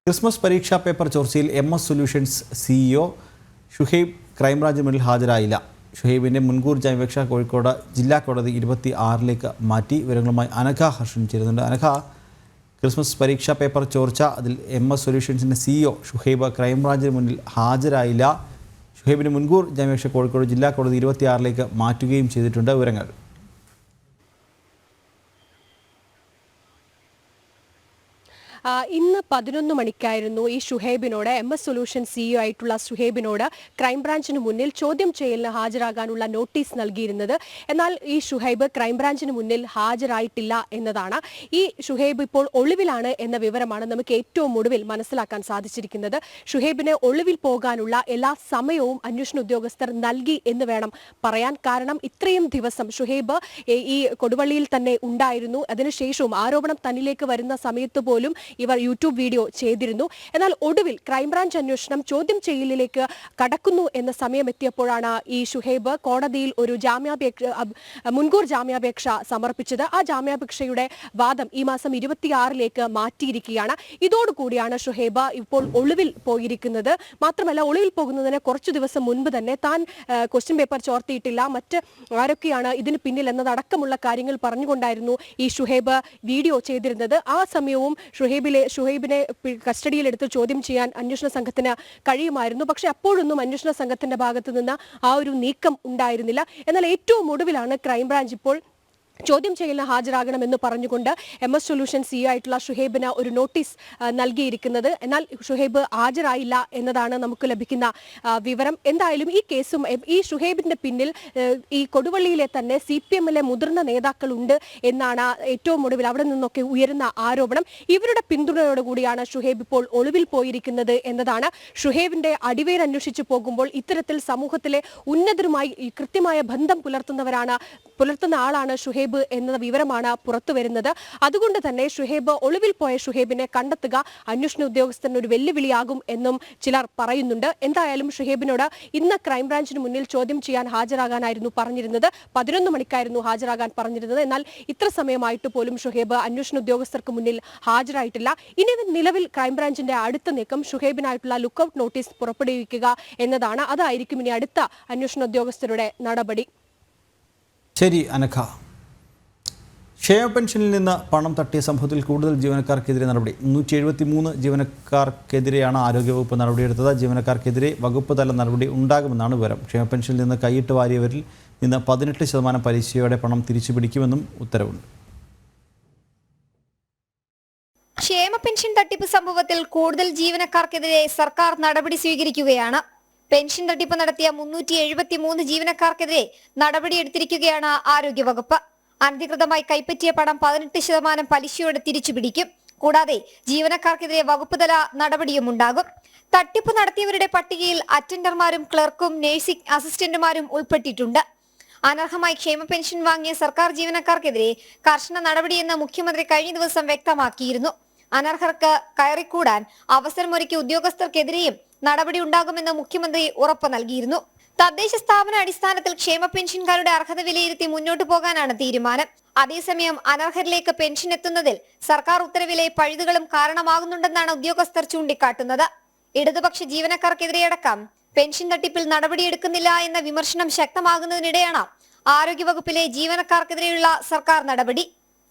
ക്രിസ്മസ് പരീക്ഷാ പേപ്പർ ചോർച്ചയിൽ MS solutions CEO Shuhaib crime branch മുന്നിൽ ഹാജരായില്ല. ഷുഹൈബിന്റെ മുൻകൂർ ജാമ്യാപേക്ഷ കോഴിക്കോട് ജില്ലാ കോടതി 26-ലേക്ക് മാറ്റി. വിവരങ്ങളുമായി അനഘ ഹർഷൻ ചേരുന്നുണ്ട്. അനഘ, ക്രിസ്മസ് പരീക്ഷാ പേപ്പർ ചോർച്ച, അതിൽ MS സൊല്യൂഷൻസിൻ്റെ CEO ഷുഹൈബ് ക്രൈംബ്രാഞ്ചിന് മുന്നിൽ ഹാജരായില്ല. ഷുഹൈബിന് മുൻകൂർ ജാമ്യാപേക്ഷ കോഴിക്കോട് ജില്ലാ കോടതി 26-ലേക്ക് മാറ്റുകയും ചെയ്തിട്ടുണ്ട്. വിവരങ്ങൾ. ഇന്ന് 11 മണിക്കായിരുന്നു ഈ ഷുഹൈബിനോട് MS സൊല്യൂഷൻ CEO ആയിട്ടുള്ള ഷുഹൈബിനോട് ക്രൈംബ്രാഞ്ചിന് മുന്നിൽ ചോദ്യം ചെയ്യലിന് ഹാജരാകാനുള്ള നോട്ടീസ് നൽകിയിരുന്നത്. എന്നാൽ ഈ ഷുഹൈബ് ക്രൈംബ്രാഞ്ചിന് മുന്നിൽ ഹാജരായിട്ടില്ല എന്നതാണ്. ഈ ഷുഹൈബ് ഇപ്പോൾ ഒളിവിലാണ് എന്ന വിവരമാണ് നമുക്ക് ഏറ്റവും ഒടുവിൽ മനസ്സിലാക്കാൻ സാധിച്ചിരിക്കുന്നത്. ഷുഹൈബിന് ഒളിവിൽ പോകാനുള്ള എല്ലാ സമയവും അന്വേഷണ ഉദ്യോഗസ്ഥർ നൽകി എന്ന് വേണം പറയാൻ. കാരണം ഇത്രയും ദിവസം ഷുഹൈബ് ഈ കൊടുവള്ളിയിൽ തന്നെ ഉണ്ടായിരുന്നു. അതിനുശേഷവും ആരോപണം തന്നിലേക്ക് വരുന്ന സമയത്ത് പോലും ഇവർ യൂട്യൂബ് വീഡിയോ ചെയ്തിരുന്നു. എന്നാൽ ഒടുവിൽ ക്രൈംബ്രാഞ്ച് അന്വേഷണം ചോദ്യം ചെയ്യലിലേക്ക് കടക്കുന്നു എന്ന സമയം എത്തിയപ്പോഴാണ് ഈ ഷുഹൈബ് കോടതിയിൽ ഒരു മുൻകൂർ ജാമ്യാപേക്ഷ സമർപ്പിച്ചത്. ആ ജാമ്യാപേക്ഷയുടെ വാദം ഈ മാസം 26-ലേക്ക് മാറ്റിയിരിക്കുകയാണ്. ഇതോടുകൂടിയാണ് ഷുഹൈബ് ഇപ്പോൾ ഒളിവിൽ പോയിരിക്കുന്നത്. മാത്രമല്ല, ഒളിവിൽ പോകുന്നതിന് കുറച്ചു ദിവസം മുൻപ് തന്നെ താൻ ക്വസ്റ്റ്യൻ പേപ്പർ ചോർത്തിയിട്ടില്ല, മറ്റ് ആരൊക്കെയാണ് ഇതിന് പിന്നിൽ എന്നതടക്കമുള്ള കാര്യങ്ങൾ പറഞ്ഞുകൊണ്ടായിരുന്നു ഈ ഷുഹൈബ് വീഡിയോ ചെയ്തിരുന്നത്. ആ സമയവും ഷുഹൈബിനെ കസ്റ്റഡിയിലെടുത്ത് ചോദ്യം ചെയ്യാൻ അന്വേഷണ സംഘത്തിന് കഴിയുമായിരുന്നു. പക്ഷെ അപ്പോഴൊന്നും അന്വേഷണ സംഘത്തിന്റെ ഭാഗത്ത് നിന്ന് ആ ഒരു നീക്കം ഉണ്ടായിരുന്നില്ല. എന്നാൽ ഏറ്റവും ഒടുവിലാണ് ക്രൈംബ്രാഞ്ച് ഇപ്പോൾ ചോദ്യം ചെയ്യലിന് ഹാജരാകണമെന്ന് പറഞ്ഞുകൊണ്ട് MS സൊല്യൂഷൻ CEO ആയിട്ടുള്ള ഷുഹൈബിന് ഒരു നോട്ടീസ് നൽകിയിരിക്കുന്നത്. എന്നാൽ ഷുഹൈബ് ഹാജരായില്ല എന്നതാണ് നമുക്ക് ലഭിക്കുന്ന വിവരം. എന്തായാലും ഈ കേസും ഈ ഷുഹൈബിന്റെ പിന്നിൽ ഈ കൊടുവള്ളിയിലെ തന്നെ CPM-ലെ മുതിർന്ന നേതാക്കളുണ്ട് എന്നാണ് ഏറ്റവും ഒടുവിൽ അവിടെ നിന്നൊക്കെ ഉയരുന്ന ആരോപണം. ഇവരുടെ പിന്തുണയോടുകൂടിയാണ് ഷുഹൈബ് ഇപ്പോൾ ഒളിവിൽ പോയിരിക്കുന്നത് എന്നതാണ്. ഷുഹൈബിന്റെ അടിവേരന്വേഷിച്ചു പോകുമ്പോൾ ഇത്തരത്തിൽ സമൂഹത്തിലെ ഉന്നതരുമായി കൃത്യമായ ബന്ധം പുലർത്തുന്നവരാണ് പുലർത്തുന്ന ആളാണ് ഷുഹൈബ് എന്ന വിവരമാണ് പുറത്തു വരുന്നത്. അതുകൊണ്ട് തന്നെ ഒളിവിൽ പോയ ഷുഹൈബിനെ കണ്ടെത്തുക അന്വേഷണ ഉദ്യോഗസ്ഥന് ഒരു വെല്ലുവിളിയാകും എന്നും ചിലർ പറയുന്നുണ്ട്. എന്തായാലും ഷുഹൈബിനോട് ഇന്ന് ക്രൈംബ്രാഞ്ചിന് മുന്നിൽ ചോദ്യം ചെയ്യാൻ ഹാജരാകാനായിരുന്നു പറഞ്ഞിരുന്നത്. 11 മണിക്കായിരുന്നു ഹാജരാകാൻ പറഞ്ഞിരുന്നത്. എന്നാൽ ഇത്ര സമയമായിട്ട് പോലും ഷുഹൈബ് അന്വേഷണ ഉദ്യോഗസ്ഥർക്ക് മുന്നിൽ ഹാജരായിട്ടില്ല. ഇനി നിലവിൽ ക്രൈംബ്രാഞ്ചിന്റെ അടുത്ത നീക്കം ഷുഹൈബിനായിട്ടുള്ള ലുക്കൌട്ട് നോട്ടീസ് പുറപ്പെടുവിക്കുക എന്നതാണ്. അതായിരിക്കും ഇനി അടുത്ത അന്വേഷണ ഉദ്യോഗസ്ഥരുടെ നടപടി. ശരി അനഘ. ക്ഷേമ പെൻഷനിൽ നിന്ന് പണം തട്ടിയ സംഭവത്തിൽ കൂടുതൽ ജീവനക്കാർക്കെതിരെ നടപടി. 373 ജീവനക്കാർക്കെതിരെയാണ് ആരോഗ്യവകുപ്പ് നടപടിയെടുത്തത്. ജീവനക്കാർക്കെതിരെ വകുപ്പ് തല നടപടി ഉണ്ടാകുമെന്നാണ് വിവരം. ക്ഷേമ പെൻഷനിൽ നിന്ന് കൈയിട്ട് വാരിയവരിൽ നിന്ന് 18% പലിശയോടെ പണം തിരിച്ചുപിടിക്കുമെന്നും ഉത്തരവുണ്ട്. ക്ഷേമ പെൻഷൻ തട്ടിപ്പ് സംഭവത്തിൽ കൂടുതൽ ജീവനക്കാർക്കെതിരെ സർക്കാർ നടപടി സ്വീകരിക്കുകയാണ്. പെൻഷൻ തട്ടിപ്പ് നടത്തിയ 373 ജീവനക്കാർക്കെതിരെ നടപടിയെടുത്തിരിക്കുകയാണ് ആരോഗ്യവകുപ്പ്. അനധികൃതമായി കൈപ്പറ്റിയ പണം 18% പലിശയോടെ തിരിച്ചുപിടിക്കും. കൂടാതെ ജീവനക്കാർക്കെതിരെ വകുപ്പ് തല നടപടിയും ഉണ്ടാകും. തട്ടിപ്പ് നടത്തിയവരുടെ പട്ടികയിൽ അറ്റൻഡർമാരും ക്ലർക്കും നഴ്സിംഗ് അസിസ്റ്റന്റുമാരും ഉൾപ്പെട്ടിട്ടുണ്ട്. അനർഹമായി ക്ഷേമ പെൻഷൻ വാങ്ങിയ സർക്കാർ ജീവനക്കാർക്കെതിരെ കർശന നടപടിയെന്ന് മുഖ്യമന്ത്രി കഴിഞ്ഞ ദിവസം വ്യക്തമാക്കിയിരുന്നു. അനർഹർക്ക് കയറിക്കൂടാൻ അവസരമൊരുക്കിയ ഉദ്യോഗസ്ഥർക്കെതിരെയും നടപടി ഉണ്ടാകുമെന്ന് മുഖ്യമന്ത്രി ഉറപ്പ് നൽകിയിരുന്നു. തദ്ദേശ സ്ഥാപന അടിസ്ഥാനത്തിൽ ക്ഷേമ പെൻഷൻകാരുടെ അർഹത വിലയിരുത്തി മുന്നോട്ടു പോകാനാണ് തീരുമാനം. അതേസമയം അനർഹരിലേക്ക് പെൻഷൻ എത്തുന്നതിൽ സർക്കാർ ഉത്തരവിലെ പഴുതുകളും കാരണമാകുന്നുണ്ടെന്നാണ് ഉദ്യോഗസ്ഥർ ചൂണ്ടിക്കാട്ടുന്നത്. ഇടതുപക്ഷ ജീവനക്കാർക്കെതിരെയടക്കം പെൻഷൻ തട്ടിപ്പിൽ നടപടിയെടുക്കുന്നില്ല എന്ന വിമർശനം ശക്തമാകുന്നതിനിടെയാണ് ആരോഗ്യവകുപ്പിലെ ജീവനക്കാർക്കെതിരെയുള്ള സർക്കാർ നടപടി.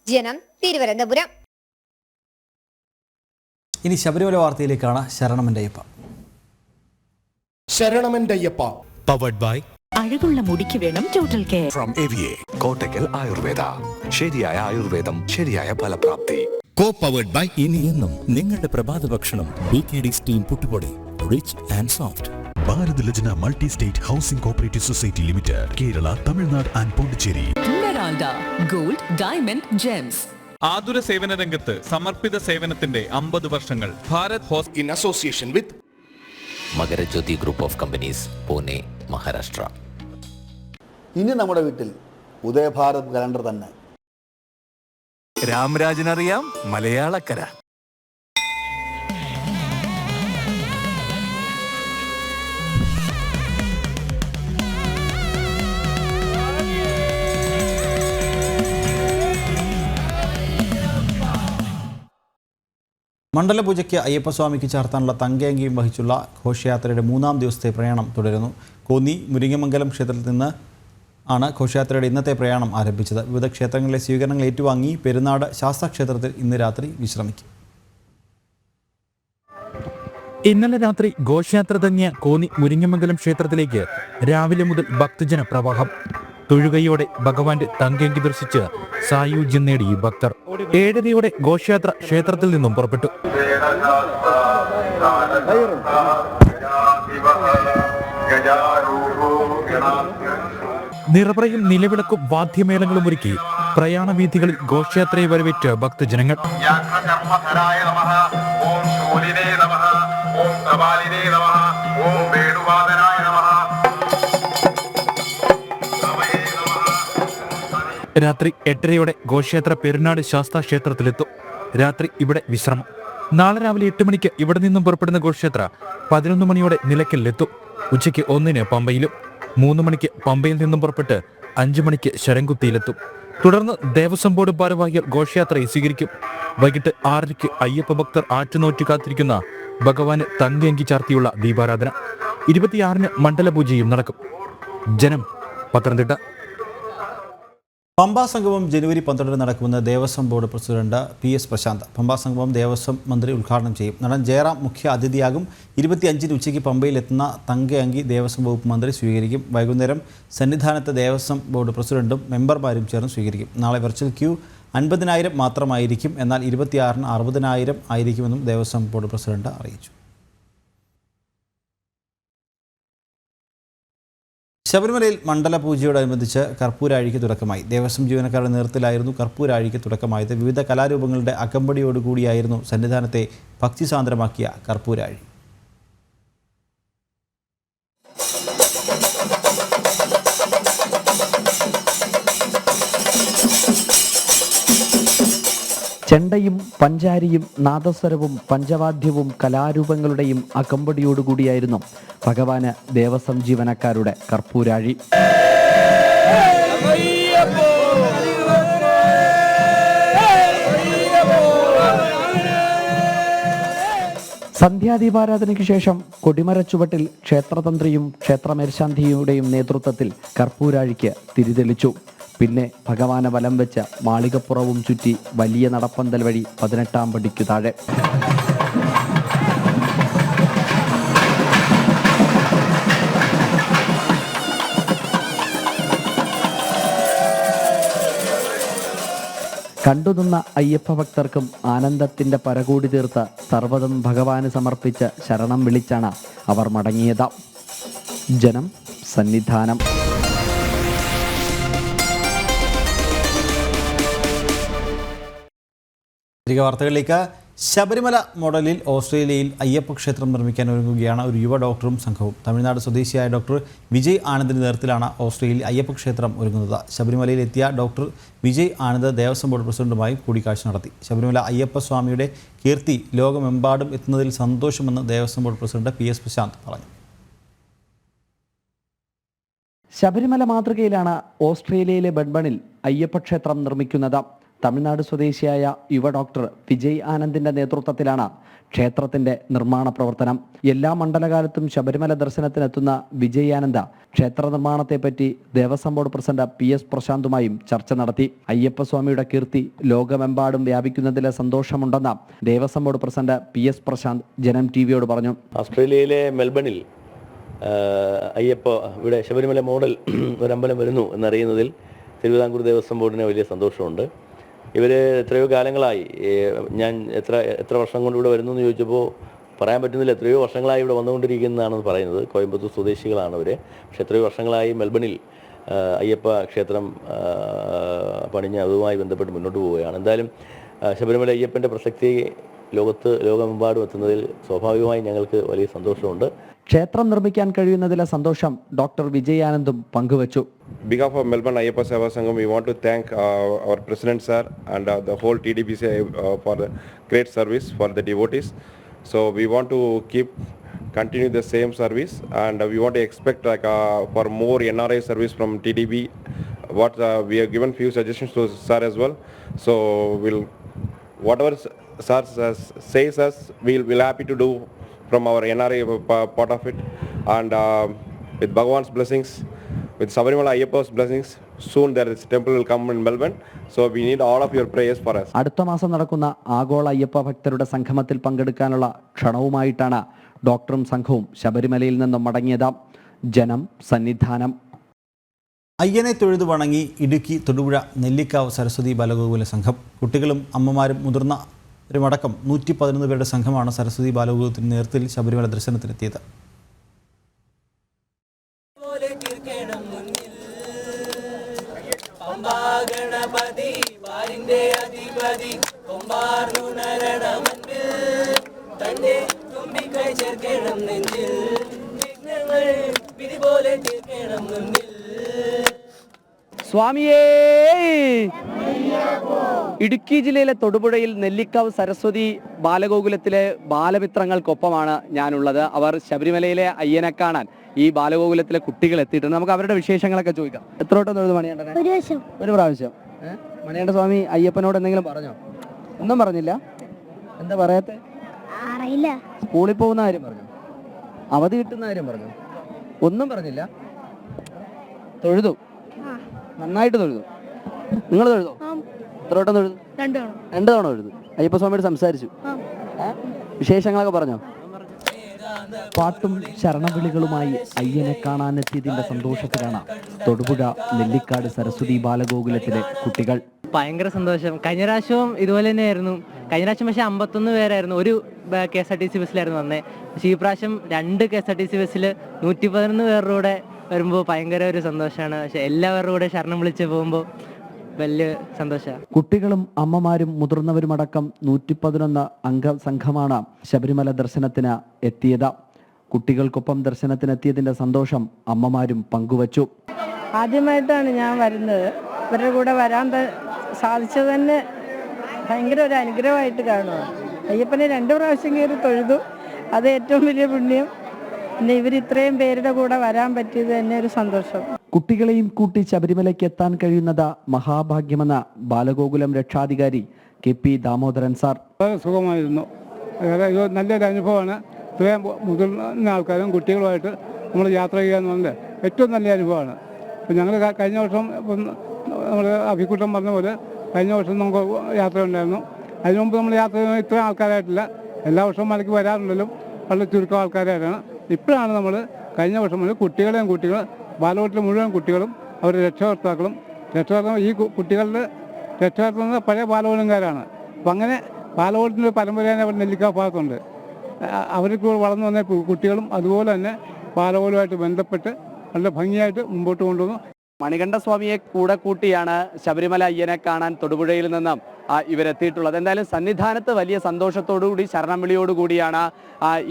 ജനം, തിരുവനന്തപുരം. ഇനി ശബരിമല വാർത്തയിലേക്കാണ്. ശരണമന്റെ അയ്യപ്പ പവർഡ് ബൈ അഴകുള്ള മുടിക്ക് വേണം total care from AVA Kottakkal Ayurveda. ശരിയായ ആയുർവേദം, ശരിയായ ഫലപ്രാപ്തി. കോ പവേർഡ് ബൈ ഇനി എന്നും നിങ്ങളുടെ പ്രഭാത ഭക്ഷണം BKD സ്റ്റീം പുട്ടുപൊടി, rich and soft. Bharat Lajna multi state housing cooperative society limited, Kerala, Tamil Nadu and Pondicherry. Gold, diamond, gems. ആതുര സേവന രംഗത്ത് സമർപ്പിത സേവനത്തിന്റെ 50 വർഷങ്ങൾ. Bharat hospital in association with Makarajyothi group of companies, Pune, Maharashtra. ഇനി നമ്മുടെ വീട്ടിൽ ഉദയഭാരത് കലണ്ടർ തന്നെ. രാമരാജനറിയാം മലയാളക്കര. മണ്ഡലപൂജയ്ക്ക് അയ്യപ്പസ്വാമിക്ക് ചാർത്താനുള്ള തങ്കയങ്കിയും വഹിച്ചുള്ള ഘോഷയാത്രയുടെ 3ാം ദിവസത്തെ പ്രയാണം തുടരുന്നു. കോന്നി മുരിങ്ങമംഗലം ക്ഷേത്രത്തിൽ നിന്ന് ആണ് ഘോഷയാത്രയുടെ ഇന്നത്തെ പ്രയാണം ആരംഭിച്ചത്. വിവിധ ക്ഷേത്രങ്ങളിലെ സ്വീകരണങ്ങൾ ഏറ്റുവാങ്ങി പെരുന്നാട് ശാസ്താക്ഷേത്രത്തിൽ ഇന്ന് രാത്രി വിശ്രമിക്കും. ഇന്നലെ രാത്രി ഘോഷയാത്ര തങ്ങിയ കോന്നി മുരിങ്ങമംഗലം ക്ഷേത്രത്തിലേക്ക് രാവിലെ മുതൽ ഭക്തജന പ്രവാഹം. തൊഴുകയോടെ ഭഗവാന്റെ തങ്കയങ്കി ദർശിച്ച് സായുജ്യം നേടി ഭക്തർ. 7:30 ഘോഷയാത്ര ക്ഷേത്രത്തിൽ നിന്നും പുറപ്പെട്ടു. നിറപ്രയും നിലവിളക്കും വാദ്യമേളങ്ങളും ഒരുക്കി പ്രയാണവീഥികളിൽ ഘോഷയാത്രയെ വരവേറ്റ് ഭക്തജനങ്ങൾ. രാത്രി 8:30 ഘോഷയാത്ര പെരുന്നാട് ശാസ്താ ക്ഷേത്രത്തിലെത്തും. രാത്രി ഇവിടെ വിശ്രമം. നാളെ രാവിലെ 8 മണിക്ക് ഇവിടെ നിന്നും പുറപ്പെടുന്ന ഘോഷയാത്ര 11 മണിയോടെ നിലയ്ക്കലിലെത്തും. ഉച്ചയ്ക്ക് 1-ന് പമ്പയിലും, 3 മണിക്ക് പമ്പയിൽ നിന്നും പുറപ്പെട്ട് 5 മണിക്ക് ശരംകുത്തിയിലെത്തും. തുടർന്ന് ദേവസ്വം ബോർഡ് ഭാരവാഹികൾ ഘോഷയാത്രയെ സ്വീകരിക്കും. വൈകിട്ട് 6:30 അയ്യപ്പ ഭക്തർ ആറ്റുനോറ്റ് കാത്തിരിക്കുന്ന ഭഗവാന് തങ്കയങ്കി ചാർത്തിയുള്ള ദീപാരാധന. 26-ന് മണ്ഡലപൂജയും നടക്കും. ജനം, പത്തനംതിട്ട. പമ്പാ സംഗമം ജനുവരി 12 നടക്കുമെന്ന് Devaswom board president PS Prasanth. Pampa സംഗമം ദേവസ്വം മന്ത്രി ഉദ്ഘാടനം ചെയ്യും. നടൻ ജയറാം മുഖ്യ അതിഥിയാകും. 25-ന് ഉച്ചയ്ക്ക് പമ്പയിൽ എത്തുന്ന തങ്കയങ്കി ദേവസ്വം വകുപ്പ് മന്ത്രി സ്വീകരിക്കും. വൈകുന്നേരം സന്നിധാനത്ത് ദേവസ്വം ബോർഡ് പ്രസിഡന്റും മെമ്പർമാരും ചേർന്ന് സ്വീകരിക്കും. നാളെ വെർച്വൽ ക്യൂ 50,000 മാത്രമായിരിക്കും. എന്നാൽ 26-ന് 60,000 ആയിരിക്കുമെന്നും ദേവസ്വം ബോർഡ് പ്രസിഡന്റ് അറിയിച്ചു. ശബരിമലയിൽ മണ്ഡലപൂജയോടനുബന്ധിച്ച് കർപ്പൂരാഴിക്ക് തുടക്കമായി. ദേവസ്വം ജീവനക്കാരുടെ നേതൃത്വത്തിലായിരുന്നു കർപ്പൂരാഴിക്ക് തുടക്കമായത്. വിവിധ കലാരൂപങ്ങളുടെ അകമ്പടിയോടുകൂടിയായിരുന്നു സന്നിധാനത്തെ ഭക്തിസാന്ദ്രമാക്കിയ കർപ്പൂരാഴി. ചെണ്ടയും പഞ്ചാരിയും നാദസ്വരവും പഞ്ചവാദ്യവും കലാരൂപങ്ങളുടെയും അകമ്പടിയോടുകൂടിയായിരുന്നു ഭഗവാന് ദേവസ്വം ജീവനക്കാരുടെ കർപ്പൂരാഴി. സന്ധ്യാദീപാരാധനയ്ക്ക് ശേഷം കൊടിമരച്ചുവട്ടിൽ ക്ഷേത്രതന്ത്രിയും ക്ഷേത്രമേൽശാന്തിയുടെയും നേതൃത്വത്തിൽ കർപ്പൂരാഴിക്ക് തിരിതെളിച്ചു. പിന്നെ ഭഗവാനെ വലം വെച്ച് മാളികപ്പുറവും ചുറ്റി വലിയ നടപ്പന്തൽ വഴി 18-ാം പടിക്കു താഴെ. കണ്ടുനിന്ന അയ്യപ്പ ഭക്തർക്കും ആനന്ദത്തിന്റെ പരകൂടി തീർത്ത് സർവ്വതും ഭഗവാന് സമർപ്പിച്ച് ശരണം വിളിച്ചാണ് അവർ മടങ്ങിയത്. ജനം സന്നിധാനം. വാർത്തകളിലേക്ക്. ശബരിമല മോഡലിൽ ഓസ്ട്രേലിയയിൽ അയ്യപ്പ ക്ഷേത്രം നിർമ്മിക്കാൻ ഒരുങ്ങുകയാണ് ഒരു യുവ ഡോക്ടറും സംഘവും. തമിഴ്നാട് സ്വദേശിയായ ഡോക്ടർ വിജയ് ആനന്ദിന്റെ നേതൃത്വത്തിലാണ് ഓസ്ട്രേലിയയിൽ അയ്യപ്പ ക്ഷേത്രം ഒരുങ്ങുന്നത്. ശബരിമലയിൽ എത്തിയ ഡോക്ടർ വിജയ് ആനന്ദ് ദേവസ്വം ബോർഡ് പ്രസിഡന്റുമായി കൂടിക്കാഴ്ച നടത്തി. ശബരിമല അയ്യപ്പ സ്വാമിയുടെ കീർത്തി ലോകമെമ്പാടും എത്തുന്നതിൽ സന്തോഷമെന്ന് Devaswom board president PS Prashanth പറഞ്ഞു. ശബരിമല മാതൃകയിലാണ് ഓസ്ട്രേലിയയിലെ ബെഡ്ബണിൽ അയ്യപ്പ ക്ഷേത്രം നിർമ്മിക്കുന്നത്. തമിഴ്നാട് സ്വദേശിയായ യുവ ഡോക്ടർ വിജയ് ആനന്ദിന്റെ നേതൃത്വത്തിലാണ് ക്ഷേത്രത്തിന്റെ നിർമ്മാണ പ്രവർത്തനം. എല്ലാ മണ്ഡലകാലത്തും ശബരിമല ദർശനത്തിനെത്തുന്ന വിജയ് ആനന്ദ് ക്ഷേത്ര നിർമ്മാണത്തെപ്പറ്റി ദേവസ്വം ബോർഡ് പ്രസിഡന്റ് PS പ്രശാന്തുമായും ചർച്ച നടത്തി. അയ്യപ്പസ്വാമിയുടെ കീർത്തി ലോകമെമ്പാടും വ്യാപിക്കുന്നതിലെ സന്തോഷമുണ്ടെന്ന് Devaswom board president PS Prasanth Janam TVയോട് പറഞ്ഞു. ഓസ്ട്രേലിയയിലെ മെൽബണിൽ അയ്യപ്പ ഇവിടെ ശബരിമല മോഡൽ ഒരമ്പലം വരുന്നു എന്നറിയുന്നതിൽ തിരുവിതാംകൂർ ദേവസ്വം ബോർഡിന് വലിയ സന്തോഷമുണ്ട്. ഇവർ എത്രയോ കാലങ്ങളായി, ഞാൻ എത്ര വർഷം കൊണ്ട് ഇവിടെ വരുന്നു എന്ന് ചോദിച്ചപ്പോൾ പറയാൻ പറ്റുന്നില്ല. എത്രയോ വർഷങ്ങളായി ഇവിടെ വന്നുകൊണ്ടിരിക്കുന്നതാണെന്ന് പറയുന്നത്. കോയമ്പത്തൂർ സ്വദേശികളാണ് അവർ. പക്ഷേ എത്രയോ വർഷങ്ങളായി മെൽബണിൽ അയ്യപ്പ ക്ഷേത്രം പണിഞ്ഞ് അതുമായി ബന്ധപ്പെട്ട് മുന്നോട്ട് പോവുകയാണ്. എന്തായാലും ശബരിമല അയ്യപ്പൻ്റെ പ്രസക്തി ലോകമെമ്പാടും എത്തുന്നതിൽ സ്വാഭാവികമായി ഞങ്ങൾക്ക് വലിയ സന്തോഷമുണ്ട്. ക്ഷേത്രം നിർമ്മിക്കാൻ കഴിയുന്നതിലെ സന്തോഷം ഡോക്ടർ വിജയ് ആനന്ദും പങ്കുവച്ചു. On behalf of Melbourne Ayyappa Seva Sangam, we want to thank our President sir and the whole TDBC for the great service for the devotees. So we want to continue the same service, and we want to expect for more NRI service from TDB. What we have given few suggestions to sir as well. So whatever sir says us, we'll happy to do from our NRI part of it, and with Bhagwan's blessings, with Sabarimala Ayyappa's blessings, soon this temple will come in Melbourne. So we need all of your prayers for us. അടുത്ത മാസം നടക്കുന്ന ആഗോള അയ്യപ്പ ഭക്തരുടെ സംഗമത്തിൽ പങ്കെടുക്കാനുള്ള ക്ഷണവുമായിട്ടാണ് ഡോക്ടറും സംഘവും ശബരിമലയിൽ നിന്നും മടങ്ങിയത്. ജനം സന്നിധാനം. അയ്യനെ തൊഴുതു വണങ്ങി ഇടുക്കി തൊടുപുഴ നെല്ലിക്കാവ് സരസ്വതി ബാലഗോകുല സംഘം. കുട്ടികളും അമ്മമാരും മുതിർന്നവരുമടക്കം 111 പേരുടെ സംഘമാണ് സരസ്വതി ബാലഗോകുലത്തിന് നേതൃത്വത്തിൽ ശബരിമല ദർശനത്തിനെത്തിയത്. സ്വാമിയേ! ഇടുക്കി ജില്ലയിലെ തൊടുപുഴയിൽ നെല്ലിക്കാവ് സരസ്വതി ബാലഗോകുലത്തിലെ ബാലമിത്രങ്ങൾക്കൊപ്പമാണ് ഞാനുള്ളത്. അവർ ശബരിമലയിലെ അയ്യനെ കാണാൻ ഈ ബാലഗോകുലത്തിലെ കുട്ടികൾ എത്തിയിട്ടുണ്ട്. നമുക്ക് അവരുടെ വിശേഷങ്ങളൊക്കെ ചോദിക്കാം. എത്ര വട്ടം തൊഴുതു മണിയേണ്ടനെ? ഒരു പ്രാവശ്യം. മണിയേണ്ട സ്വാമി അയ്യപ്പനോട് എന്തെങ്കിലും പറഞ്ഞോ? ഒന്നും പറഞ്ഞില്ല. എന്താ പറയാത്തെ? സ്കൂളിൽ പോകുന്ന കാര്യം പറഞ്ഞു? അവധി കിട്ടുന്ന കാര്യം പറഞ്ഞു? ഒന്നും പറഞ്ഞില്ല. തൊഴുതു, നന്നായിട്ട് തൊഴുതു. നിങ്ങൾ തൊഴുതോ? എത്ര വട്ടം തൊഴുതു? 2 തവണ തൊഴുതു. അയ്യപ്പസ്വാമിയോട് സംസാരിച്ചു, വിശേഷങ്ങളൊക്കെ പറഞ്ഞോ? പാട്ടും ശരണവിളികളുമായി അയ്യനെ കാണാനെത്തിയതിന്റെ സന്തോഷത്തിലാണ് തൊടുപുഴ നെല്ലിക്കാട് സരസ്വതി ബാലഗോകുലത്തിലെ കുട്ടികൾ. ഭയങ്കര സന്തോഷം. കഴിഞ്ഞ പ്രാവശ്യവും ഇതുപോലെ തന്നെയായിരുന്നു. കഴിഞ്ഞ പ്രാവശ്യം പക്ഷേ 51 പേരായിരുന്നു. ഒരു KSRTC ബസ്സിലായിരുന്നു വന്നേ. പക്ഷേ ഈ പ്രാവശ്യം 2 KSRTC ബസ്സിൽ 111 പേരുടെ കൂടെ വരുമ്പോൾ ഭയങ്കര ഒരു സന്തോഷമാണ്. പക്ഷെ എല്ലാവരുടെ കൂടെ ശരണം വിളിച്ച് പോകുമ്പോൾ വലിയ സന്തോഷമാണ്. കുട്ടികളും അമ്മമാരും മുതിർന്നവരുമടക്കം 111 അംഗ സംഘമാണ് ശബരിമല ദർശനത്തിന് എത്തിയത്. കുട്ടികൾക്കൊപ്പം ദർശനത്തിനെത്തിയതിന്റെ സന്തോഷം അമ്മമാരും പങ്കുവച്ചു. ആദ്യമായിട്ടാണ് ഞാൻ വരുന്നത്. ഇവരുടെ കൂടെ വരാൻ സാധിച്ചത് തന്നെ ഭയങ്കര ഒരു അനുഗ്രഹമായിട്ട് കാണുക. അയ്യപ്പനെ 2 പ്രാവശ്യം കയറി തൊഴുതു, അത് ഏറ്റവും വലിയ പുണ്യം. പിന്നെ ഇവർ ഇത്രയും പേരുടെ കൂടെ വരാൻ പറ്റിയത് തന്നെ ഒരു സന്തോഷം. കുട്ടികളെയും കൂട്ടി ശബരിമലയ്ക്ക് എത്താൻ കഴിയുന്നത് മഹാഭാഗ്യമെന്ന ബാലഗോകുലം രക്ഷാധികാരി KP ദാമോദരൻ സാർ. വളരെ സുഖമായിരുന്നു. ഇത് നല്ലൊരു അനുഭവമാണ്. ഇത്രയും മുതിർന്ന ആൾക്കാരും കുട്ടികളുമായിട്ട് നമ്മൾ യാത്ര ചെയ്യുക എന്ന് പറഞ്ഞാൽ ഏറ്റവും നല്ല അനുഭവമാണ്. ഇപ്പം ഞങ്ങൾ കഴിഞ്ഞ വർഷം നമ്മൾ അഭിക്കൂട്ടം പറഞ്ഞ പോലെ കഴിഞ്ഞ വർഷം നമുക്ക് യാത്ര ഉണ്ടായിരുന്നു. അതിനു മുമ്പ് നമ്മൾ യാത്ര ചെയ്യുന്ന ഇത്രയും ആൾക്കാരായിട്ടില്ല. എല്ലാ വർഷവും മലയ്ക്ക് വരാറുണ്ടല്ലോ, വളരെ ചുരുക്കം ആൾക്കാരായിട്ടാണ്. ഇപ്പോഴാണ് നമ്മൾ കഴിഞ്ഞ വർഷം മുതൽ കുട്ടികൾ ബാലവോട്ടിലെ മുഴുവൻ കുട്ടികളും അവരുടെ രക്ഷകർത്താക്കളും ഈ കുട്ടികളുടെ രക്ഷകർത്താക്കൾ പഴയ ബാലവോട്ടുകാരാണ്. അപ്പം അങ്ങനെ ബാലവോട്ടിൻ്റെ പരമ്പരയാണ് അവർ നെല്ലിക്കാവ് ഭാഗത്തുണ്ട്. അവർക്ക് വളർന്നു വന്ന കുട്ടികളും അതുപോലെ തന്നെ ബാലവോട്ടുമായിട്ട് ബന്ധപ്പെട്ട് വളരെ ഭംഗിയായിട്ട് മുമ്പോട്ട് കൊണ്ടുവന്നു. മണികണ്ഠസ്വാമിയെ കൂടെ കൂട്ടിയാണ് ശബരിമല അയ്യനെ കാണാൻ തൊടുപുഴയിൽ നിന്നും ഇവരെത്തിയിട്ടുള്ളത്. എന്തായാലും സന്നിധാനത്ത് വലിയ സന്തോഷത്തോടുകൂടി ശരണം വിളിയോടുകൂടിയാണ്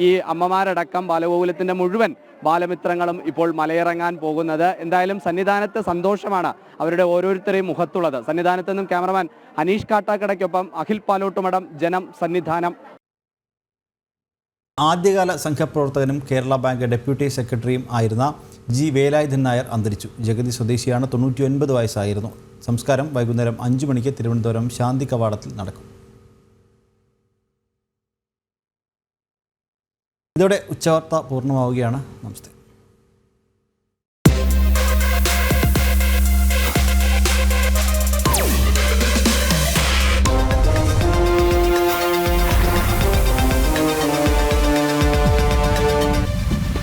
ഈ അമ്മമാരടക്കം ബാലഗോകുലത്തിന്റെ മുഴുവൻ ബാലമിത്രങ്ങളും ഇപ്പോൾ മലയിറങ്ങാൻ പോകുന്നത്. എന്തായാലും സന്നിധാനത്ത് സന്തോഷമാണ് അവരുടെ ഓരോരുത്തരെയും മുഖത്തുള്ളത്. സന്നിധാനത്ത് നിന്നും ക്യാമറമാൻ അനീഷ് കാട്ടാക്കടയ്ക്കൊപ്പം അഖിൽ പാലോട്ടുമടം, ജനം, സന്നിധാനം. ആദ്യകാല സംഘപ്രവർത്തകനും കേരള ബാങ്ക് ഡെപ്യൂട്ടി സെക്രട്ടറിയും ആയിരുന്ന G. വേലായുധൻ നായർ അന്തരിച്ചു. ജഗതി സ്വദേശിയാണ്. 99 വയസ്സായിരുന്നു. സംസ്കാരം വൈകുന്നേരം 5 മണിക്ക് തിരുവനന്തപുരം ശാന്തി കവാടത്തിൽ നടക്കും. ഇതോടെ ഉച്ചവാർത്ത പൂർണ്ണമാവുകയാണ്. നമസ്തേ.